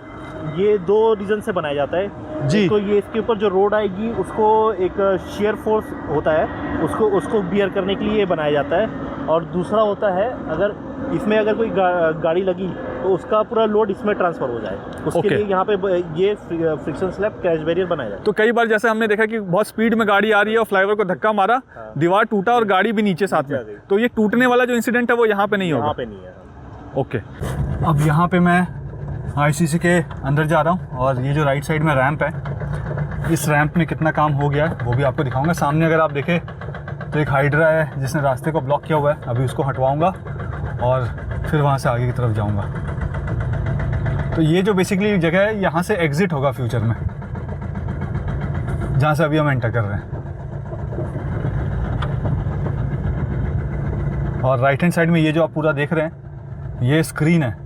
ये 2 रीज़न से बनाया जाता है जी। तो ये इसके ऊपर जो रोड आएगी उसको एक शेयर फोर्स होता है, उसको बियर करने के लिए ये बनाया जाता है। और दूसरा होता है अगर इसमें अगर कोई गाड़ी लगी तो उसका पूरा लोड इसमें ट्रांसफ़र हो जाए, उसके लिए यहाँ पे ये फ्रिक्शन स्लैब क्रैश बैरियर बनाया जाता है। तो कई बार जैसे हमने देखा कि बहुत स्पीड में गाड़ी आ रही है और फ्लाईओवर को धक्का मारा, दीवार टूटा और गाड़ी भी नीचे साथ में, तो ये टूटने वाला जो इंसिडेंट है वो यहाँ पे नहीं होगा। यहाँ पे नहीं है। ओके, अब यहाँ पे मैं ICC के अंदर जा रहा हूँ और ये जो राइट साइड में रैंप है, इस रैंप में कितना काम हो गया है वो भी आपको दिखाऊंगा। सामने अगर आप देखें तो एक हाइड्रा है जिसने रास्ते को ब्लॉक किया हुआ है, अभी उसको हटवाऊंगा और फिर वहाँ से आगे की तरफ जाऊंगा। तो ये जो बेसिकली जगह है यहाँ से एग्जिट होगा फ्यूचर में, जहाँ से अभी हम एंटर कर रहे हैं। और राइट हैंड साइड में ये जो आप पूरा देख रहे हैं ये स्क्रीन है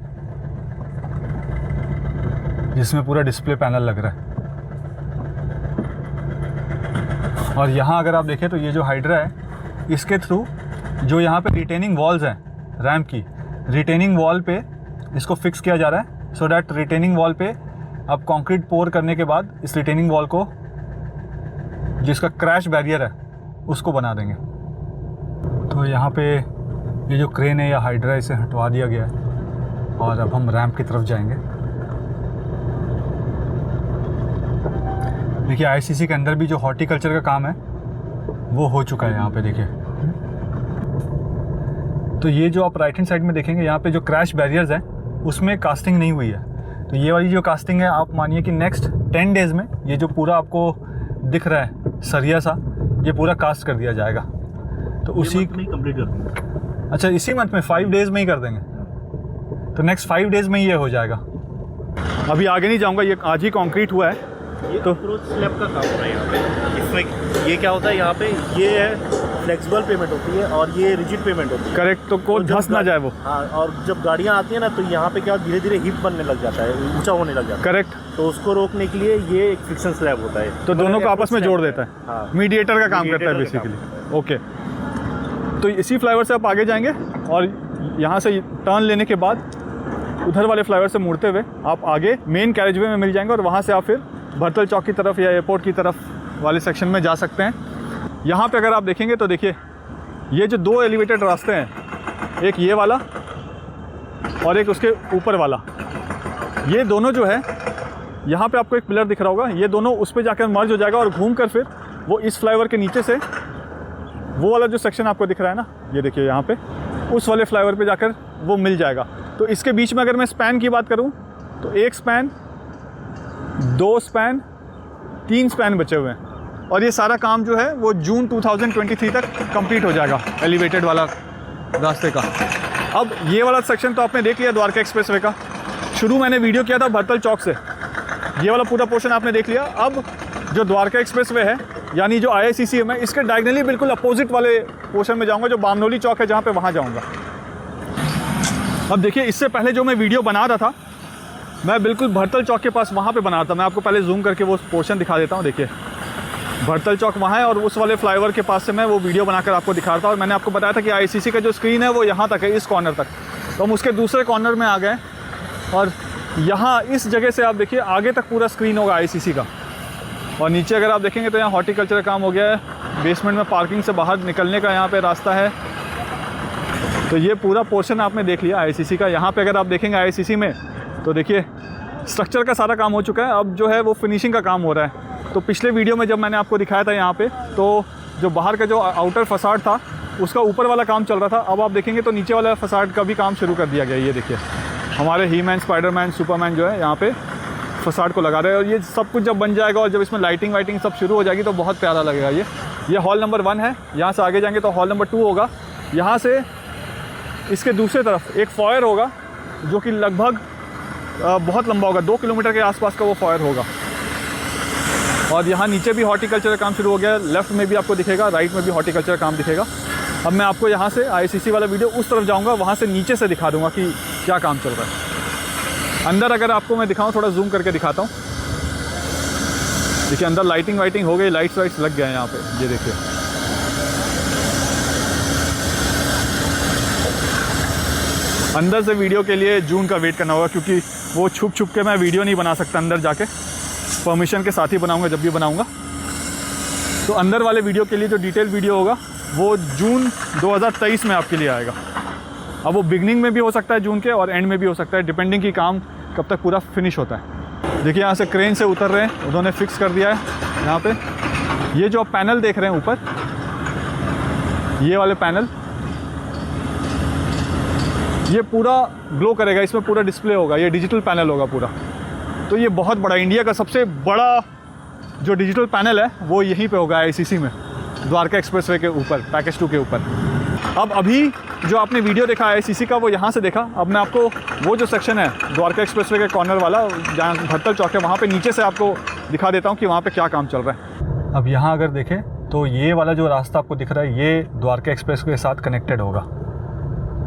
जिसमें पूरा डिस्प्ले पैनल लग रहा है। और यहाँ अगर आप देखें तो ये जो हाइड्रा है इसके थ्रू जो यहाँ पे रिटेनिंग वॉल्स हैं रैंप की, रिटेनिंग वॉल पे इसको फिक्स किया जा रहा है सो डैट रिटेनिंग वॉल पे अब कंक्रीट पोर करने के बाद इस रिटेनिंग वॉल को, जिसका क्रैश बैरियर है, उसको बना देंगे। तो यहाँ पे ये जो क्रेन है या हाइड्रा इसे हटवा दिया गया है और अब हम रैंप की तरफ जाएंगे। देखिए ICC के अंदर भी जो हॉर्टिकल्चर का काम है वो हो चुका है यहाँ पे देखिए। तो ये जो आप राइट हैंड साइड में देखेंगे यहाँ पे जो क्रैश बैरियर्स हैं उसमें कास्टिंग नहीं हुई है। तो ये वाली जो कास्टिंग है आप मानिए कि नेक्स्ट 10 डेज़ में ये जो पूरा आपको दिख रहा है सरिया सा, ये पूरा कास्ट कर दिया जाएगा। तो उसी में कंप्लीट कर देंगे। अच्छा, इसी मंथ में 5 डेज़ में ही कर देंगे, तो नेक्स्ट 5 डेज़ में ही ये हो जाएगा। अभी आगे नहीं जाऊँगा, ये आज ही कॉन्क्रीट हुआ है। ये तो स्लैब का काम हो रहा है यहाँ पे। इसमें ये क्या होता है, यहाँ पे ये है फ्लेक्सिबल पेमेंट होती है और ये रिजिड पेमेंट होती है। करेक्ट, तो कोई धंस ना जाए वो। हाँ, और जब गाड़ियाँ आती है ना तो यहाँ पे क्या धीरे धीरे हिप बनने लग जाता है, ऊंचा होने लग जाता है। करेक्ट, तो उसको रोकने के लिए ये एक फ्रिक्शन स्लैब होता है, तो दोनों को आपस में जोड़ देता है। हाँ, मीडिएटर का काम करता है बेसिकली। ओके, तो इसी फ्लाईओवर से आप आगे जाएंगे और यहाँ से टर्न लेने के बाद उधर वाले फ्लाईओवर से मुड़ते हुए आप आगे मेन कैरेजवे में मिल जाएंगे और वहाँ से आप फिर भरतल चौक की तरफ या एयरपोर्ट की तरफ वाले सेक्शन में जा सकते हैं। यहाँ पे अगर आप देखेंगे तो देखिए ये जो 2 एलिवेटेड रास्ते हैं, एक ये वाला और एक उसके ऊपर वाला, ये दोनों जो है यहाँ पे आपको एक पिलर दिख रहा होगा, ये दोनों उस पर जाकर मर्ज हो जाएगा और घूम कर फिर वो इस फ्लाईओवर के नीचे से वो वाला जो सेक्शन आपको दिख रहा है ना, ये देखिए यहाँ पे उस वाले फ्लाईओवर पे जाकर वो मिल जाएगा। तो इसके बीच में अगर मैं स्पैन की बात करूँ तो 1 स्पैन, 2 स्पैन, 3 स्पैन बचे हुए हैं और ये सारा काम जो है वो जून 2023 तक कंप्लीट हो जाएगा एलिवेटेड वाला रास्ते का। अब ये वाला सेक्शन तो आपने देख लिया द्वारका एक्सप्रेसवे का, शुरू मैंने वीडियो किया था भरतल चौक से, ये वाला पूरा पोर्शन आपने देख लिया। अब जो द्वारका एक्सप्रेसवे है यानी जो IICC है, मैं इसके डायगनली बिल्कुल अपोजिट वाले पोर्शन में जाऊँगा, जो बामनोली चौक है जहाँ पर, वहाँ जाऊँगा। अब देखिए इससे पहले जो मैं वीडियो बना रहा था मैं बिल्कुल भरतल चौक के पास वहाँ पे बना रहा था। मैं आपको पहले जूम करके वो पोर्शन दिखा देता हूँ। देखिए भरतल चौक वहाँ है और उस वाले फ्लाईओवर के पास से मैं वो वीडियो बनाकर आपको दिखा रहा था और मैंने आपको बताया था कि ICC का जो स्क्रीन है वो यहाँ तक है, इस कॉर्नर तक। तो हम उसके दूसरे कॉर्नर में आ गए और यहाँ इस जगह से आप देखिए आगे तक पूरा स्क्रीन होगा ICC का। और नीचे अगर आप देखेंगे तो यहाँ हॉर्टिकल्चर का काम हो गया है। बेसमेंट में पार्किंग से बाहर निकलने का यहाँ पे रास्ता है। तो ये पूरा पोर्शन आपने देख लिया आईआईसीसी का। यहाँ पे अगर आप देखेंगे आईआईसीसी में तो देखिए स्ट्रक्चर का सारा काम हो चुका है, अब जो है वो फिनिशिंग का काम हो रहा है। तो पिछले वीडियो में जब मैंने आपको दिखाया था यहाँ पे, तो जो बाहर का जो आउटर फसाड था उसका ऊपर वाला काम चल रहा था। अब आप देखेंगे तो नीचे वाला फसाड का भी काम शुरू कर दिया गया। ये देखिए हमारे ही मैन, स्पाइडरमैन, सुपरमैन जो है यहाँ पे फसाड को लगा रहे हैं। और ये सब कुछ जब बन जाएगा और जब इसमें लाइटिंग वाइटिंग सब शुरू हो जाएगी तो बहुत प्यारा लगेगा। ये हॉल नंबर 1 है। यहाँ से आगे जाएंगे तो हॉल नंबर 2 होगा। यहाँ से इसके दूसरे तरफ एक फॉयर होगा जो कि लगभग बहुत लंबा होगा, 2 किलोमीटर के आसपास का वो फॉयर होगा। और यहाँ नीचे भी हॉर्टिकल्चर का काम शुरू हो गया है। लेफ्ट में भी आपको दिखेगा, राइट में भी हॉर्टिकल्चर का काम दिखेगा। अब मैं आपको यहाँ से आईआईसीसी वाला वीडियो उस तरफ जाऊँगा, वहाँ से नीचे से दिखा दूँगा कि क्या काम चल रहा है। अंदर अगर आपको मैं दिखाऊँ, थोड़ा जूम करके दिखाता हूँ। देखिए अंदर लाइटिंग वाइटिंग हो गई, लाइट्स वाइट्स लग गए हैं यहाँ पे। ये देखिए अंदर से वीडियो के लिए जून का वेट करना होगा, क्योंकि वो छुप के मैं वीडियो नहीं बना सकता अंदर जाके। परमिशन के साथ ही बनाऊंगा जब भी बनाऊंगा। तो अंदर वाले वीडियो के लिए जो डिटेल वीडियो होगा वो जून 2023 में आपके लिए आएगा। अब वो बिगनिंग में भी हो सकता है जून के, और एंड में भी हो सकता है, डिपेंडिंग की काम कब तक पूरा फिनिश होता है। देखिए यहाँ से क्रेन से उतर रहे हैं, उन्होंने फिक्स कर दिया है यहाँ पे। ये जो आप पैनल देख रहे हैं ऊपर, ये वाले पैनल, ये पूरा ग्लो करेगा, इसमें पूरा डिस्प्ले होगा, ये डिजिटल पैनल होगा पूरा। तो ये बहुत बड़ा, इंडिया का सबसे बड़ा जो डिजिटल पैनल है वो यहीं पे होगा आईआईसीसी में, द्वारका एक्सप्रेसवे के ऊपर, पैकेज 2 के ऊपर। अब अभी जो आपने वीडियो देखा आईआईसीसी का वो यहाँ से देखा। अब मैं आपको वो जो सेक्शन है द्वारका एक्सप्रेसवे के कॉर्नर वाला, जहाँ भरतल चौक है, वहाँ पे नीचे से आपको दिखा देता हूँ कि वहाँ पे क्या काम चल रहा है। अब यहाँ अगर देखें तो ये वाला जो रास्ता आपको दिख रहा है ये द्वारका एक्सप्रेसवे के साथ कनेक्टेड होगा।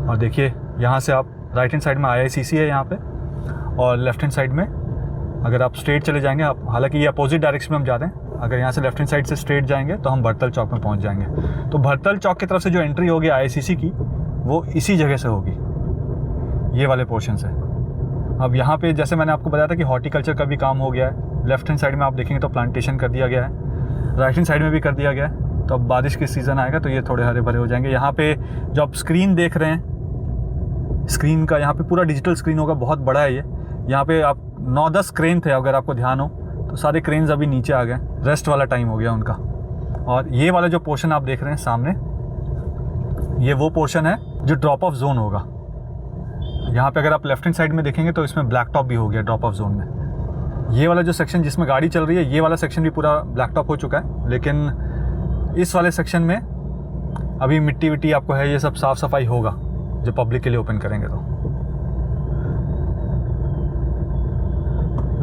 और देखिए यहाँ से आप राइट हैंड साइड में आईआईसीसी है यहाँ पे, और लेफ्ट हैंड साइड में अगर आप स्ट्रेट चले जाएंगे, आप हालांकि ये अपोजिट डायरेक्शन में हम जा रहे हैं, अगर यहाँ से लेफ्ट हैंड साइड से स्ट्रेट जाएंगे तो हम भरतल चौक में पहुँच जाएंगे। तो भरतल चौक की तरफ से जो एंट्री होगी आईआईसीसी की वो इसी जगह से होगी, ये वाले पोर्शन से। अब यहाँ पे जैसे मैंने आपको बताया था कि हॉर्टिकल्चर का भी काम हो गया है। लेफ्ट हैंड साइड में आप देखेंगे तो प्लांटेशन कर दिया गया है, राइट हैंड साइड में भी कर दिया गया है। तो अब बारिश की सीज़न आएगा तो ये थोड़े हरे भरे हो जाएंगे। यहाँ पे जो आप स्क्रीन देख रहे हैं, स्क्रीन का यहाँ पे पूरा डिजिटल स्क्रीन होगा, बहुत बड़ा है ये। यहाँ पे आप 9-10 क्रेन थे, अगर आपको ध्यान हो तो सारे क्रेन्स अभी नीचे आ गए, रेस्ट वाला टाइम हो गया उनका। और ये वाला जो पोर्शन आप देख रहे हैं सामने, ये वो पोर्शन है जो ड्रॉप ऑफ जोन होगा। यहाँ पे अगर आप लेफ्ट हैंड साइड में देखेंगे तो इसमें ब्लैक टॉप भी हो गया ड्रॉप ऑफ जोन में। ये वाला जो सेक्शन जिसमें गाड़ी चल रही है, ये वाला सेक्शन भी पूरा ब्लैक टॉप हो चुका है। लेकिन इस वाले सेक्शन में अभी मिट्टी विट्टी आपको है, ये सब साफ़ सफाई होगा जब पब्लिक के लिए ओपन करेंगे। तो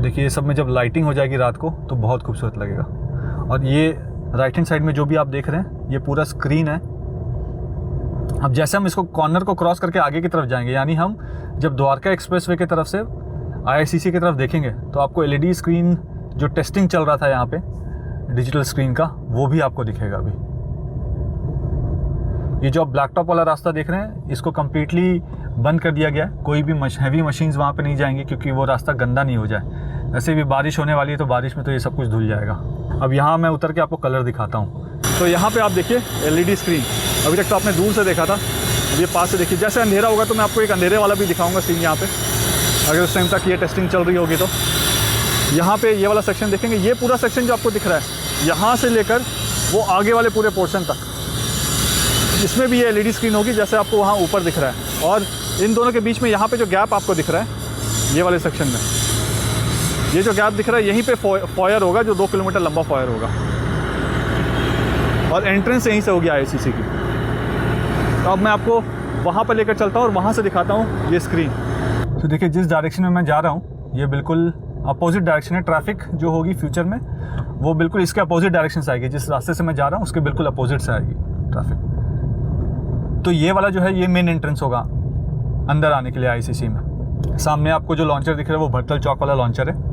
देखिए ये सब में जब लाइटिंग हो जाएगी रात को तो बहुत खूबसूरत लगेगा। और ये राइट हैंड साइड में जो भी आप देख रहे हैं ये पूरा स्क्रीन है। अब जैसे हम इसको कॉर्नर को क्रॉस करके आगे की तरफ जाएंगे, यानी हम जब द्वारका एक्सप्रेसवे की तरफ से आईआईसीसी की तरफ देखेंगे तो आपको एलईडी स्क्रीन जो टेस्टिंग चल रहा था यहाँ पे डिजिटल स्क्रीन का, वो भी आपको दिखेगा। अभी ये जो आप ब्लैक टॉप वाला रास्ता देख रहे हैं इसको कम्प्लीटली बंद कर दिया गया है। कोई भी हैवी मशीन्स वहाँ पे नहीं जाएंगी, क्योंकि वो रास्ता गंदा नहीं हो जाए। वैसे भी बारिश होने वाली है तो बारिश में तो ये सब कुछ धुल जाएगा। अब यहाँ मैं उतर के आपको कलर दिखाता हूँ। तो यहाँ पे आप देखिए एलईडी स्क्रीन, अभी तक तो आपने दूर से देखा था, अब ये पास से देखिए। जैसे अंधेरा होगा तो मैं आपको एक अंधेरे वाला भी दिखाऊंगा सीन यहाँ पे, अगर उस टाइम तक ये टेस्टिंग चल रही होगी तो। यहाँ पे ये वाला सेक्शन देखेंगे, ये पूरा सेक्शन जो आपको दिख रहा है यहाँ से लेकर वो आगे वाले पूरे पोर्शन तक, इसमें भी ये एलईडी स्क्रीन होगी जैसे आपको वहाँ ऊपर दिख रहा है। और इन दोनों के बीच में यहाँ पे जो गैप आपको दिख रहा है ये वाले सेक्शन में, ये जो गैप दिख रहा है यहीं पे फॉयर होगा, जो 2 किलोमीटर लंबा फॉयर होगा। और एंट्रेंस यहीं से होगी आईआईसीसी की। तो अब मैं आपको वहाँ पर लेकर चलता हूँ और वहाँ से दिखाता हूँ ये स्क्रीन। तो देखिए जिस डायरेक्शन में मैं जा रहा हूँ ये बिल्कुल अपोजिट डायरेक्शन है। ट्रैफिक जो होगी फ्यूचर में वो बिल्कुल इसके अपोजिट डायरेक्शन से आएगी। जिस रास्ते से मैं जा रहा हूँ उसके बिल्कुल अपोजिट से आएगी ट्रैफिक। तो ये वाला जो है ये मेन एंट्रेंस होगा अंदर आने के लिए आईआईसीसी में। सामने आपको जो लॉन्चर दिख रहा है वो भरतल चौक वाला लॉन्चर है।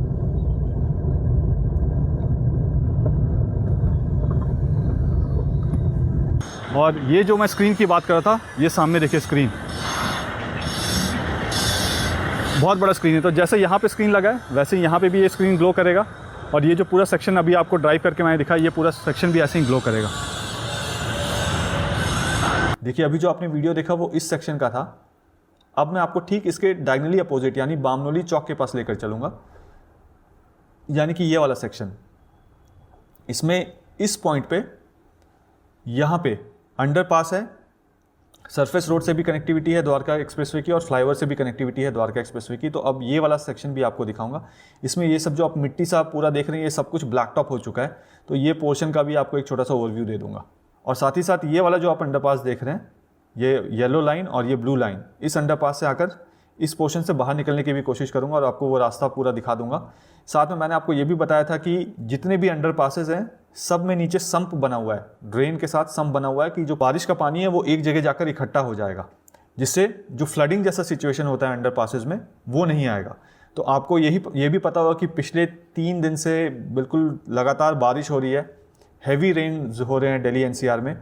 और ये जो मैं स्क्रीन की बात कर रहा था, ये सामने देखिए स्क्रीन, बहुत बड़ा स्क्रीन है। तो जैसे यहाँ पे स्क्रीन लगा है वैसे ही यहाँ पे भी ये स्क्रीन ग्लो करेगा। और ये जो पूरा सेक्शन अभी आपको ड्राइव करके मैंने दिखा, ये पूरा सेक्शन भी ऐसे ही ग्लो करेगा। देखिए अभी जो आपने वीडियो देखा वो इस सेक्शन का था। अब मैं आपको ठीक इसके डायगनली अपोजिट यानी बामनोली चौक के पास लेकर चलूँगा, यानी कि ये वाला सेक्शन। इसमें इस पॉइंट पे यहाँ पे अंडरपास है, सरफेस रोड से भी कनेक्टिविटी है द्वारका एक्सप्रेसवे की और फ्लाईओवर से भी कनेक्टिविटी है द्वारका एक्सप्रेसवे की। तो अब ये वाला सेक्शन भी आपको दिखाऊंगा। इसमें ये सब जो आप मिट्टी सा पूरा देख रहे हैं, ये सब कुछ ब्लैक टॉप हो चुका है, तो ये पोर्शन का भी आपको एक छोटा सा ओवरव्यू दे दूंगा। और साथ ही साथ ये वाला जो आप अंडरपास देख रहे हैं, ये येलो लाइन और ये ब्लू लाइन, इस अंडरपास से आकर इस पोर्शन से बाहर निकलने की भी कोशिश करूंगा और आपको वो रास्ता पूरा दिखा दूंगा। साथ में मैंने आपको ये भी बताया था कि जितने भी अंडरपासेस हैं सब में नीचे सम्प बना हुआ है, ड्रेन के साथ सम्प बना हुआ है कि जो बारिश का पानी है वो एक जगह जाकर इकट्ठा हो जाएगा, जिससे जो फ्लडिंग जैसा सिचुएशन होता है अंडरपासेस में वो नहीं आएगा। तो आपको ये भी पता होगा कि पिछले 3 दिन से बिल्कुल लगातार बारिश हो रही है, हैवी रेन हो रहे हैं दिल्ली एनसीआर में।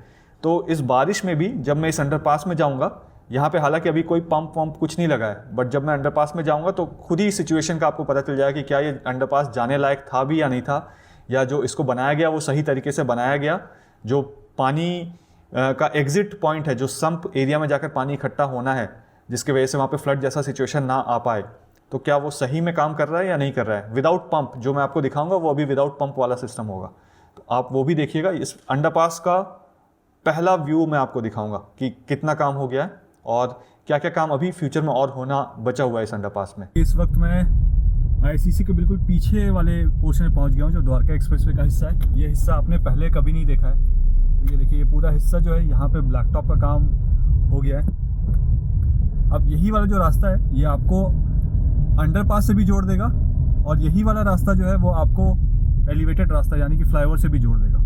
तो इस बारिश में भी जब मैं इस अंडरपास में जाऊंगा, यहाँ पे हालांकि अभी कोई पंप वम्प कुछ नहीं लगा है, बट जब मैं अंडरपास में जाऊंगा तो खुद ही सिचुएशन का आपको पता चल जाएगा कि क्या ये अंडरपास जाने लायक था भी या नहीं था, या जो इसको बनाया गया वो सही तरीके से बनाया गया। जो पानी का एग्जिट पॉइंट है, जो सम्प एरिया में जाकर पानी इकट्ठा होना है जिसकी वजह से वहाँ पे फ्लड जैसा सिचुएशन ना आ पाए, तो क्या वो सही में काम कर रहा है या नहीं कर रहा है। विदाउट पंप जो मैं आपको दिखाऊंगा वो अभी विदाउट पंप वाला सिस्टम होगा, तो आप वो भी देखिएगा। इस अंडरपास का पहला व्यू मैं आपको दिखाऊंगा कि कितना काम हो गया है और क्या क्या काम अभी फ्यूचर में और होना बचा हुआ है इस अंडरपास में। इस वक्त मैं आईसीसी के बिल्कुल पीछे वाले पोर्शन में पहुंच गया हूं, जो द्वारका एक्सप्रेसवे का हिस्सा है। ये हिस्सा आपने पहले कभी नहीं देखा है। तो ये देखिए, ये पूरा हिस्सा जो है यहाँ पे ब्लैक टॉप का काम हो गया है। अब यही वाला जो रास्ता है ये आपको अंडरपास से भी जोड़ देगा और यही वाला रास्ता जो है वो आपको एलिवेटेड रास्ता यानी कि फ्लाईओवर से भी जोड़ देगा।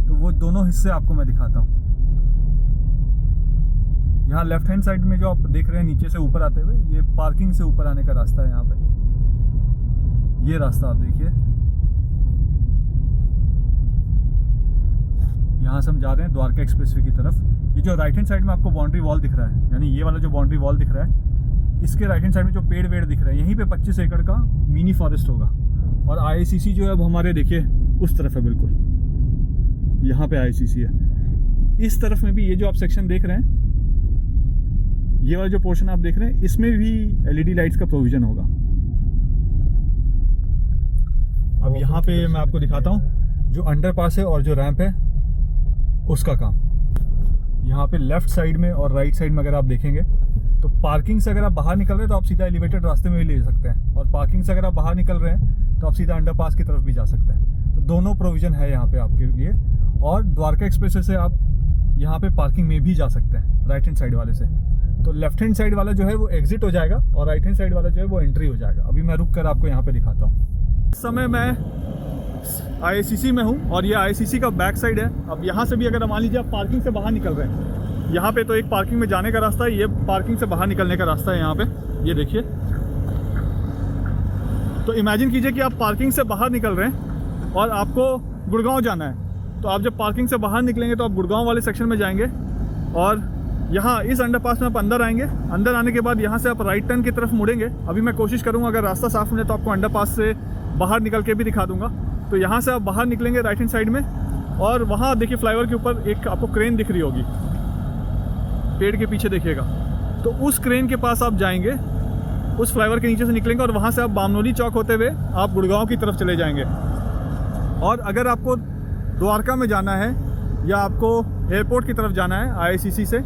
तो वो दोनों हिस्से आपको मैं दिखाता हूँ। यहाँ लेफ्ट हैंड साइड में जो आप देख रहे हैं नीचे से ऊपर आते हुए, ये पार्किंग से ऊपर आने का रास्ता है। यहाँ पे ये रास्ता आप देखिए, यहाँ से हम जा रहे हैं द्वारका एक्सप्रेसवे की तरफ। ये जो राइट हैंड साइड में आपको बाउंड्री वॉल दिख रहा है, यानी ये वाला जो बाउंड्री वॉल दिख रहा है, इसके राइट हैंड साइड में जो पेड़ वेड़ दिख रहे हैं, यहीं पे 25 एकड़ का मिनी फॉरेस्ट होगा। और आईसीसी जो है अब हमारे देखिए उस तरफ है, बिल्कुल यहाँ पे आईसीसी है। इस तरफ में भी ये जो आप सेक्शन देख रहे हैं, ये वाला जो पोर्शन आप देख रहे हैं, इसमें भी एलईडी लाइट्स का प्रोविजन होगा। अब यहाँ पे मैं आपको दिखाता हूँ जो अंडरपास है और जो रैंप है उसका काम। यहाँ पे लेफ्ट साइड में और राइट साइड में अगर आप देखेंगे तो पार्किंग से अगर आप बाहर निकल रहे हैं तो आप सीधा एलिवेटेड रास्ते में भी ले सकते हैं, और पार्किंग से अगर आप बाहर निकल रहे हैं तो आप सीधा अंडरपास की तरफ भी जा सकते हैं। तो दोनों प्रोविजन है यहाँ पे आपके लिए। और द्वारका एक्सप्रेसवे से आप यहाँ पे पार्किंग में भी जा सकते हैं राइट हैंड साइड वाले से। तो लेफ्ट हैंड साइड वाला जो है वो एग्जिट हो जाएगा और राइट हैंड साइड वाला जो है वो एंट्री हो जाएगा। अभी मैं रुक कर आपको यहाँ पे दिखाता हूँ। इस समय मैं आईसीसी में हूँ और ये आईसीसी का बैक साइड है। अब यहाँ से भी अगर मान लीजिए आप पार्किंग से बाहर निकल रहे हैं, यहाँ पे तो एक पार्किंग में जाने का रास्ता है, ये पार्किंग से बाहर निकलने का रास्ता है। यहाँ पे ये देखिए, तो इमेजिन कीजिए कि आप पार्किंग से बाहर निकल रहे हैं और आपको गुड़गांव जाना है। तो आप जब पार्किंग से बाहर निकलेंगे तो आप गुड़गांव वाले सेक्शन में जाएंगे और यहाँ इस अंडरपास में आप अंदर आएंगे। अंदर आने के बाद यहाँ से आप राइट टर्न की तरफ मुड़ेंगे। अभी मैं कोशिश करूँगा अगर रास्ता साफ मिले तो आपको अंडरपास से बाहर निकल के भी दिखा दूंगा। तो यहाँ से आप बाहर निकलेंगे राइट हैंड साइड में, और वहाँ देखिए फ्लाईओवर के ऊपर एक आपको क्रेन दिख रही होगी, पेड़ के पीछे देखिएगा। तो उस क्रेन के पास आप जाएंगे, उस फ्लाईओवर के नीचे से निकलेंगे और वहाँ से आप बामनोली चौक होते हुए आप गुड़गांव की तरफ चले जाएंगे। और अगर आपको द्वारका में जाना है या आपको एयरपोर्ट की तरफ जाना है आईसीसी से,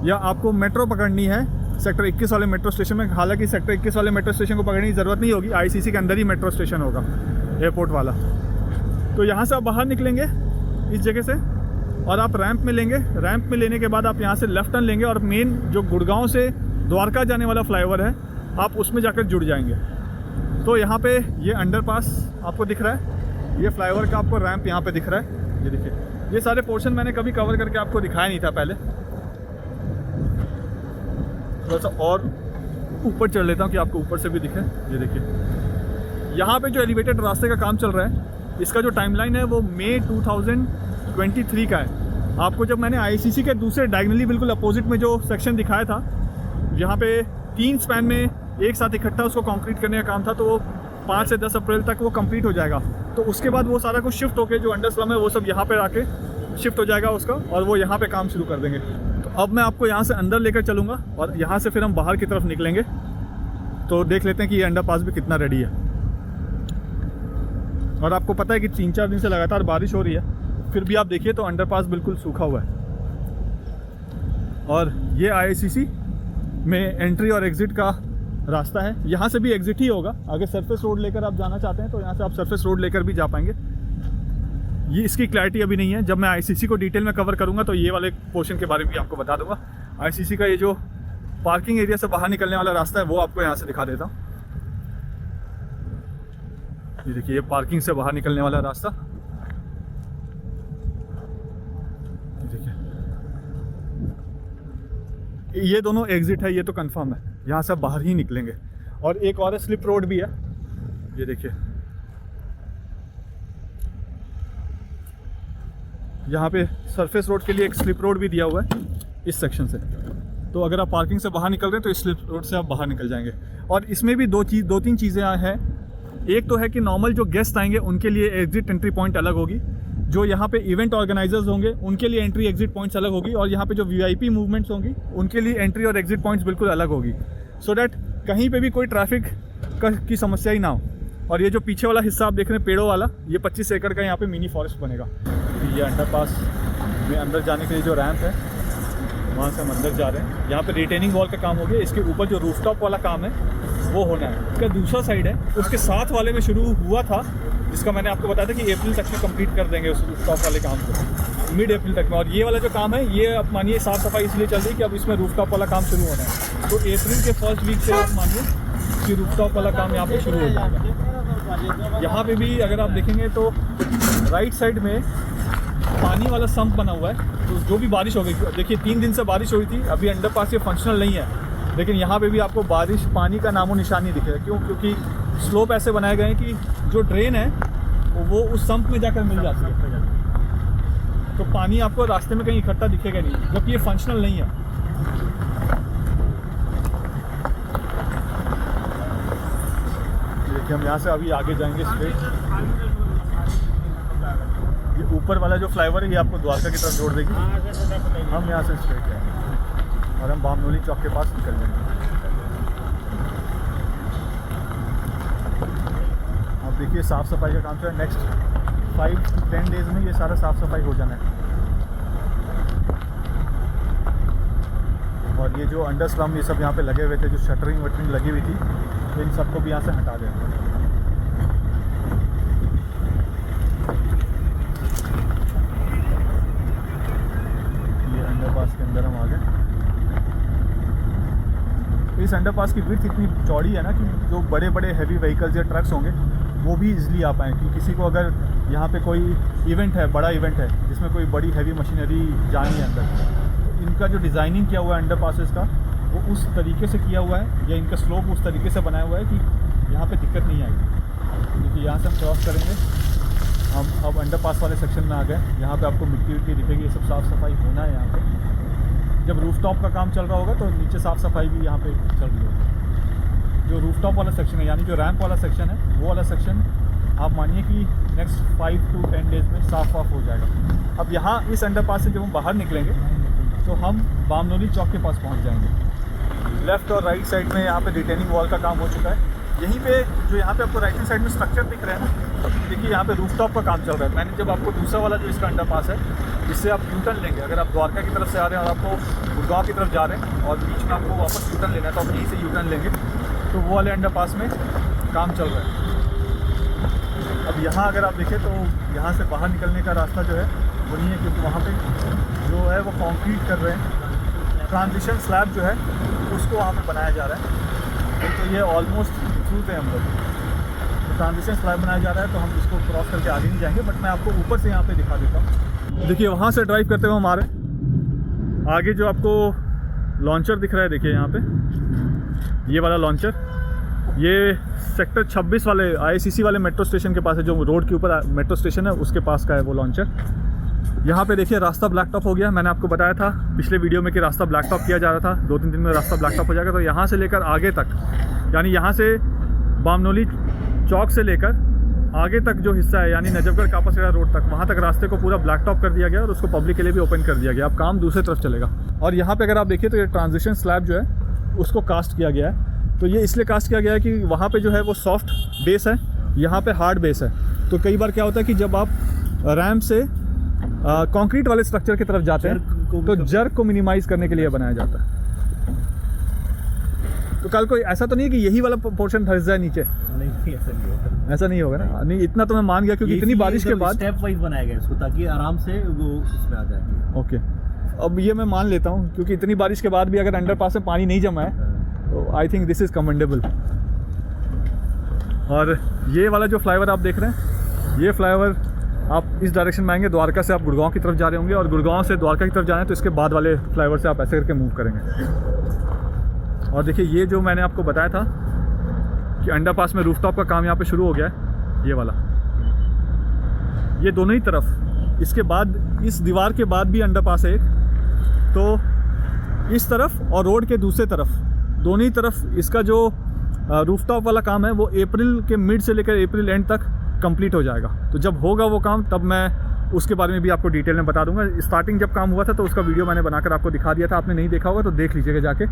या आपको मेट्रो पकड़नी है सेक्टर 21 वाले मेट्रो स्टेशन में, हालांकि सेक्टर 21 वाले मेट्रो स्टेशन को पकड़ने की ज़रूरत नहीं होगी, आईसीसी के अंदर ही मेट्रो स्टेशन होगा एयरपोर्ट वाला। तो यहाँ से आप बाहर निकलेंगे इस जगह से और आप रैंप में लेंगे। रैंप में लेने के बाद आप यहाँ से लेफ्ट टर्न लेंगे और मेन जो गुड़गांव से द्वारका जाने वाला फ्लाईओवर है आप उसमें जाकर जुड़ जाएंगे। तो यहाँ पे ये अंडरपास आपको दिख रहा है, ये फ्लाईओवर का आपको रैंप यहाँ पे दिख रहा है। ये देखिए, ये सारे पोर्शन मैंने कभी कवर करके आपको दिखाया नहीं था पहले। थोड़ा सा और ऊपर चढ़ लेता हूँ कि आपको ऊपर से भी दिखे। ये देखिए, यहाँ पे जो एलिवेटेड रास्ते का काम चल रहा है, इसका जो टाइमलाइन है वो मई 2023 का है। आपको जब मैंने आईसीसी के दूसरे डायगनली बिल्कुल अपोजिट में जो सेक्शन दिखाया था, यहाँ पे 3 स्पैन में एक साथ इकट्ठा उसको कंक्रीट करने का काम था, तो वो 5 से 10 अप्रैल तक वो कंप्लीट हो जाएगा। तो उसके बाद वो सारा कुछ शिफ्ट होके जो अंडर स्लम है वो सब यहाँ पे आके शिफ्ट हो जाएगा उसका, और वो यहाँ पे काम शुरू कर देंगे। तो अब मैं आपको यहाँ से अंदर लेकर चलूँगा और यहाँ से फिर हम बाहर की तरफ निकलेंगे। तो देख लेते हैं कि ये अंडरपास भी कितना रेडी है। और आपको पता है कि 3-4 दिन से लगातार बारिश हो रही है, फिर भी आप देखिए तो अंडरपास बिल्कुल सूखा हुआ है। और ये IICC में एंट्री और एग्ज़िट का रास्ता है। यहाँ से भी एग्ज़िट ही होगा। अगर सरफेस रोड लेकर आप जाना चाहते हैं तो यहाँ से आप सरफेस रोड लेकर भी जा पाएंगे। ये इसकी क्लैरिटी अभी नहीं है। जब मैं ICC को डिटेल में कवर करूँगा तो ये वाले पोर्शन के बारे में भी आपको बता दूँगा। ICC का ये जो पार्किंग एरिया से बाहर निकलने वाला रास्ता है वो आपको यहाँ से दिखा देता हूँ। ये देखिए, ये पार्किंग से बाहर निकलने वाला रास्ता। ये देखिए, ये दोनों एग्जिट है, ये तो कंफर्म है। यहाँ से बाहर ही निकलेंगे। और एक और स्लिप रोड भी है, ये देखिए। यहाँ पे सरफेस रोड के लिए एक स्लिप रोड भी दिया हुआ है इस सेक्शन से। तो अगर आप पार्किंग से बाहर निकल रहे हैं तो इस स्लिप रोड से आप बाहर निकल जाएंगे। और इसमें भी 2-3 चीज़ें हैं। एक तो है कि नॉर्मल जो गेस्ट आएंगे उनके लिए एग्जिट एंट्री पॉइंट अलग होगी। जो यहाँ पे इवेंट ऑर्गेनाइजर्स होंगे उनके लिए एंट्री एग्जिट पॉइंट्स अलग होगी। और यहाँ पे जो VIP मूवमेंट्स होंगी उनके लिए एंट्री और एग्जिट पॉइंट्स बिल्कुल अलग होगी, सो डैट कहीं पे भी कोई ट्रैफिक की समस्या ही ना हो। और ये जो पीछे वाला हिस्सा आप देख रहे हैं पेड़ों वाला, ये 25 एकड़ का यहाँ पे मिनी फॉरेस्ट बनेगा। ये अंडरपास में अंदर जाने के लिए जो रैंप है वहाँ से हम अंदर जा रहे हैं। यहाँ पे रिटेनिंग वॉल का काम हो गया। इसके ऊपर जो रूफटॉप वाला काम है वो होना है। इसका दूसरा साइड है, उसके साथ वाले में शुरू हुआ था, जिसका मैंने आपको बताया था कि अप्रैल तक में कंप्लीट कर देंगे उस रूफटॉप वाले काम को, मिड अप्रैल तक में। और ये वाला जो काम है ये अब मानिए साफ़ सफाई इसलिए चल रही है कि अब इसमें रूफटॉप वाला काम शुरू होना है। तो अप्रैल के फर्स्ट वीक से आप मानिए कि रूफटॉप वाला काम यहाँ पे शुरू हो जाएगा। यहाँ पे भी अगर आप देखेंगे तो राइट साइड में पानी वाला सम्प बना हुआ है। तो जो भी बारिश हो गई, देखिए 3 दिन से बारिश हुई थी, अभी अंडरपास ये फंक्शनल नहीं है, लेकिन यहाँ पे भी आपको बारिश पानी का नामो निशान नहीं दिखेगा। क्यों? क्योंकि स्लोप ऐसे बनाए गए हैं कि जो ड्रेन है वो उस सम्प में जाकर मिल जाती है। तो पानी आपको रास्ते में कहीं इकट्ठा दिखेगा नहीं, जबकि ये फंक्शनल नहीं है। देखिए, हम यहाँ से अभी आगे जाएंगे स्ट्रेट। ये ऊपर वाला जो फ्लाईओवर है ये आपको द्वारका की तरफ जोड़ देगी। हम यहाँ से स्ट्रेट जाएंगे और हम बामनोली चौक के पास निकल जाएंगे। अब देखिए, साफ़ सफाई का काम चल रहा है। नेक्स्ट 5-10 डेज़ में ये सारा साफ़ सफाई हो जाना है। और ये जो अंडर स्लम ये सब यहाँ पे लगे हुए थे, जो शटरिंग वटरिंग लगी हुई थी, तो इन सबको भी यहाँ से हटा देंगे। के अंदर हम आ गए। इस अंडरपास की विड्थ इतनी चौड़ी है ना कि जो बड़े बड़े हैवी व्हीकल्स या ट्रक्स होंगे वो भी इजीली आ पाएँ। कि किसी को अगर यहाँ पे कोई इवेंट है, बड़ा इवेंट है जिसमें कोई बड़ी हैवी मशीनरी जानी है अंदर, तो इनका जो डिज़ाइनिंग किया हुआ है अंडरपासेस का वो उस तरीके से किया हुआ है, या इनका स्लोप उस तरीके से बनाया हुआ है कि यहाँ पे दिक्कत नहीं आएगी। देखिए, यहाँ से हम क्रॉस करेंगे। हम अब अंडरपास वाले सेक्शन में आ गए। यहाँ पे आपको मिट्टी विट्टी दिखेगी, ये सब साफ़ सफाई होना है। यहाँ पे जब रूफटॉप का काम चल रहा होगा तो नीचे साफ़ सफाई भी यहाँ पे चल रही होगी। जो रूफटॉप वाला सेक्शन है, यानी जो रैंप वाला सेक्शन है, वो वाला सेक्शन आप मानिए कि नेक्स्ट 5 to 10 डेज़ में साफ हो जाएगा। अब यहाँ इस अंडरपास से जब हम बाहर निकलेंगे तो हम बामनोली चौक के पास पहुँच जाएंगे। लेफ़्ट और राइट साइड में यहाँ पे रिटेनिंग वॉल का काम हो चुका है। यहीं पे जो यहाँ पे आपको राइट हैंड साइड में स्ट्रक्चर दिख रहे हैं ना, देखिए यहाँ पे रूफटॉप का काम चल रहा है। मैंने जब आपको दूसरा वाला जो इसका अंडरपास है, इससे आप यूटर्न लेंगे, अगर आप द्वारका की तरफ से आ रहे हैं और आपको गुड़गांव की तरफ जा रहे हैं और बीच में आपको वापस यूटर्न लेना है, तो आप यहीं से यूटर्न लेंगे। तो वो वाले अंडरपास में काम चल रहा है। अब यहाँ अगर आप देखें तो यहाँ से बाहर निकलने का रास्ता जो है वो नहीं है, क्योंकि वहाँ पे जो है वो कंक्रीट कर रहे हैं। ट्रांजिशन स्लैब जो है उसको वहाँ पे बनाया जा रहा है। तो ये ऑलमोस्ट थ्रू थे हम लोग। तो ट्रांजिशन स्लैब बनाया जा रहा है, तो हम इसको क्रॉस करके आगे नहीं जाएंगे, बट मैं आपको ऊपर से यहाँ पे दिखा देता हूँ। देखिए, वहाँ से ड्राइव करते हुए हमारे आगे जो आपको लॉन्चर दिख रहा है, देखिए यहाँ पे ये वाला लॉन्चर, ये सेक्टर 26 वाले IICC वाले मेट्रो स्टेशन के पास है। जो रोड के ऊपर मेट्रो स्टेशन है उसके पास का है वो लॉन्चर। यहाँ पे देखिए रास्ता ब्लैक टॉप हो गया। मैंने आपको बताया था पिछले वीडियो में कि रास्ता ब्लैक टॉप किया जा रहा था, 2-3 दिन में रास्ता ब्लैक टॉप हो जाएगा। तो यहाँ से लेकर आगे तक, यानी यहाँ से बामनोली चौक से लेकर आगे तक जो हिस्सा है यानी नजफगढ़ कापासेड़ा रोड तक, वहाँ तक रास्ते को पूरा ब्लैक टॉप कर दिया गया और उसको पब्लिक के लिए भी ओपन कर दिया गया। अब काम दूसरी तरफ चलेगा। और यहाँ पे अगर आप देखिए तो ये ट्रांजिशन स्लैब जो है उसको कास्ट किया गया है। तो ये इसलिए कास्ट किया गया है कि वहाँ पे जो है वो सॉफ्ट बेस है, यहाँ पे हार्ड बेस है। तो कई बार क्या होता है कि जब आप रैम्प से कंक्रीट वाले स्ट्रक्चर की तरफ जाते हैं तो जर्क को मिनिमाइज़ करने के लिए बनाया जाता है। तो कल को ऐसा तो नहीं है कि यही वाला पोर्शन धंस जाए नीचे? नहीं, ऐसा नहीं होगा। ऐसा नहीं होगा ना? नहीं, इतना तो मैं मान गया क्योंकि इतनी बारिश के बाद स्टेप वाइज बनाया गया इसको, ताकि आराम से वो उसमें आ जाए। ओके, अब ये मैं मान लेता हूँ क्योंकि इतनी बारिश के बाद भी अगर अंडरपास में पानी नहीं जमा है तो I think this is commendable. और ये वाला जो फ्लाईओवर आप देख रहे हैं, ये फ्लाईओवर आप इस डायरेक्शन में आएंगे, द्वारका से आप गुड़गांव की तरफ जा रहे होंगे और गुड़गांव से द्वारका की तरफ जाना है तो इसके बाद वाले फ्लाईओवर से आप ऐसे करके मूव करेंगे। और देखिए ये जो मैंने आपको बताया था कि अंडरपास में रूफटॉप का काम यहाँ पे शुरू हो गया है, ये वाला, ये दोनों ही तरफ, इसके बाद इस दीवार के बाद भी अंडरपास है एक, तो इस तरफ और रोड के दूसरे तरफ, दोनों ही तरफ इसका जो रूफटॉप वाला काम है वो अप्रैल के मिड से लेकर अप्रैल एंड तक कंप्लीट हो जाएगा। तो जब होगा वो काम तब मैं उसके बारे में भी आपको डिटेल में बता दूंगा। स्टार्टिंग जब काम हुआ था तो उसका वीडियो मैंने बनाकर आपको दिखा दिया था, आपने नहीं देखा होगा तो देख लीजिएगा जाके।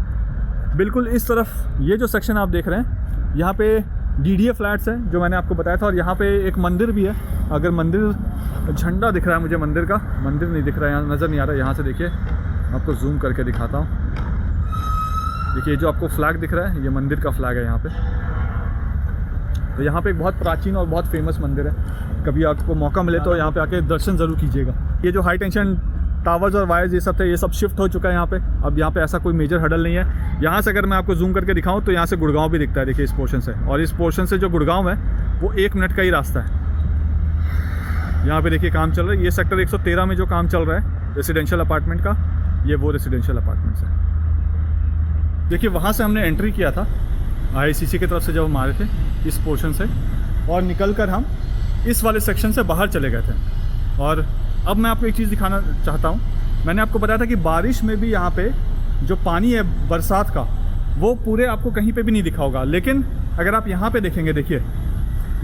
बिल्कुल इस तरफ ये जो सेक्शन आप देख रहे हैं, यहाँ पे DDA फ्लैट्स हैं जो मैंने आपको बताया था, और यहाँ पे एक मंदिर भी है। अगर मंदिर, झंडा दिख रहा है मुझे मंदिर का, मंदिर नहीं दिख रहा है, यहाँ नज़र नहीं आ रहा है। यहाँ से देखिए, आपको जूम करके दिखाता हूँ। देखिए जो आपको फ्लैग दिख रहा है ये मंदिर का फ्लैग है यहाँ पे। तो यहाँ पे एक बहुत प्राचीन और बहुत फेमस मंदिर है, कभी आपको मौका मिले तो यहाँ पे आके दर्शन ज़रूर कीजिएगा। ये जो हाई टेंशन टावर्स और वायर्स ये सब थे, ये सब शिफ्ट हो चुका है यहाँ पे। अब यहाँ पे ऐसा कोई मेजर हडल नहीं है। यहाँ से अगर मैं आपको जूम करके दिखाऊँ तो यहाँ से गुड़गांव भी दिखता है, देखिए इस पोर्शन से। और इस पोर्शन से जो गुड़गांव है वो 1 मिनट का ही रास्ता है। यहाँ पे देखिए काम चल रहा है। ये सेक्टर 113 में जो काम चल रहा है रेसिडेंशियल अपार्टमेंट का, ये वो रेसिडेंशियल अपार्टमेंट्स है। देखिए वहाँ से हमने एंट्री किया था IICC की तरफ से जब हम आ रहे थे इस पोर्शन से, और निकल कर हम इस वाले सेक्शन से बाहर चले गए थे। और अब मैं आपको एक चीज़ दिखाना चाहता हूँ। मैंने आपको बताया था कि बारिश में भी यहाँ पे जो पानी है बरसात का वो पूरे आपको कहीं पे भी नहीं दिखा होगा, लेकिन अगर आप यहाँ पे देखेंगे, देखिए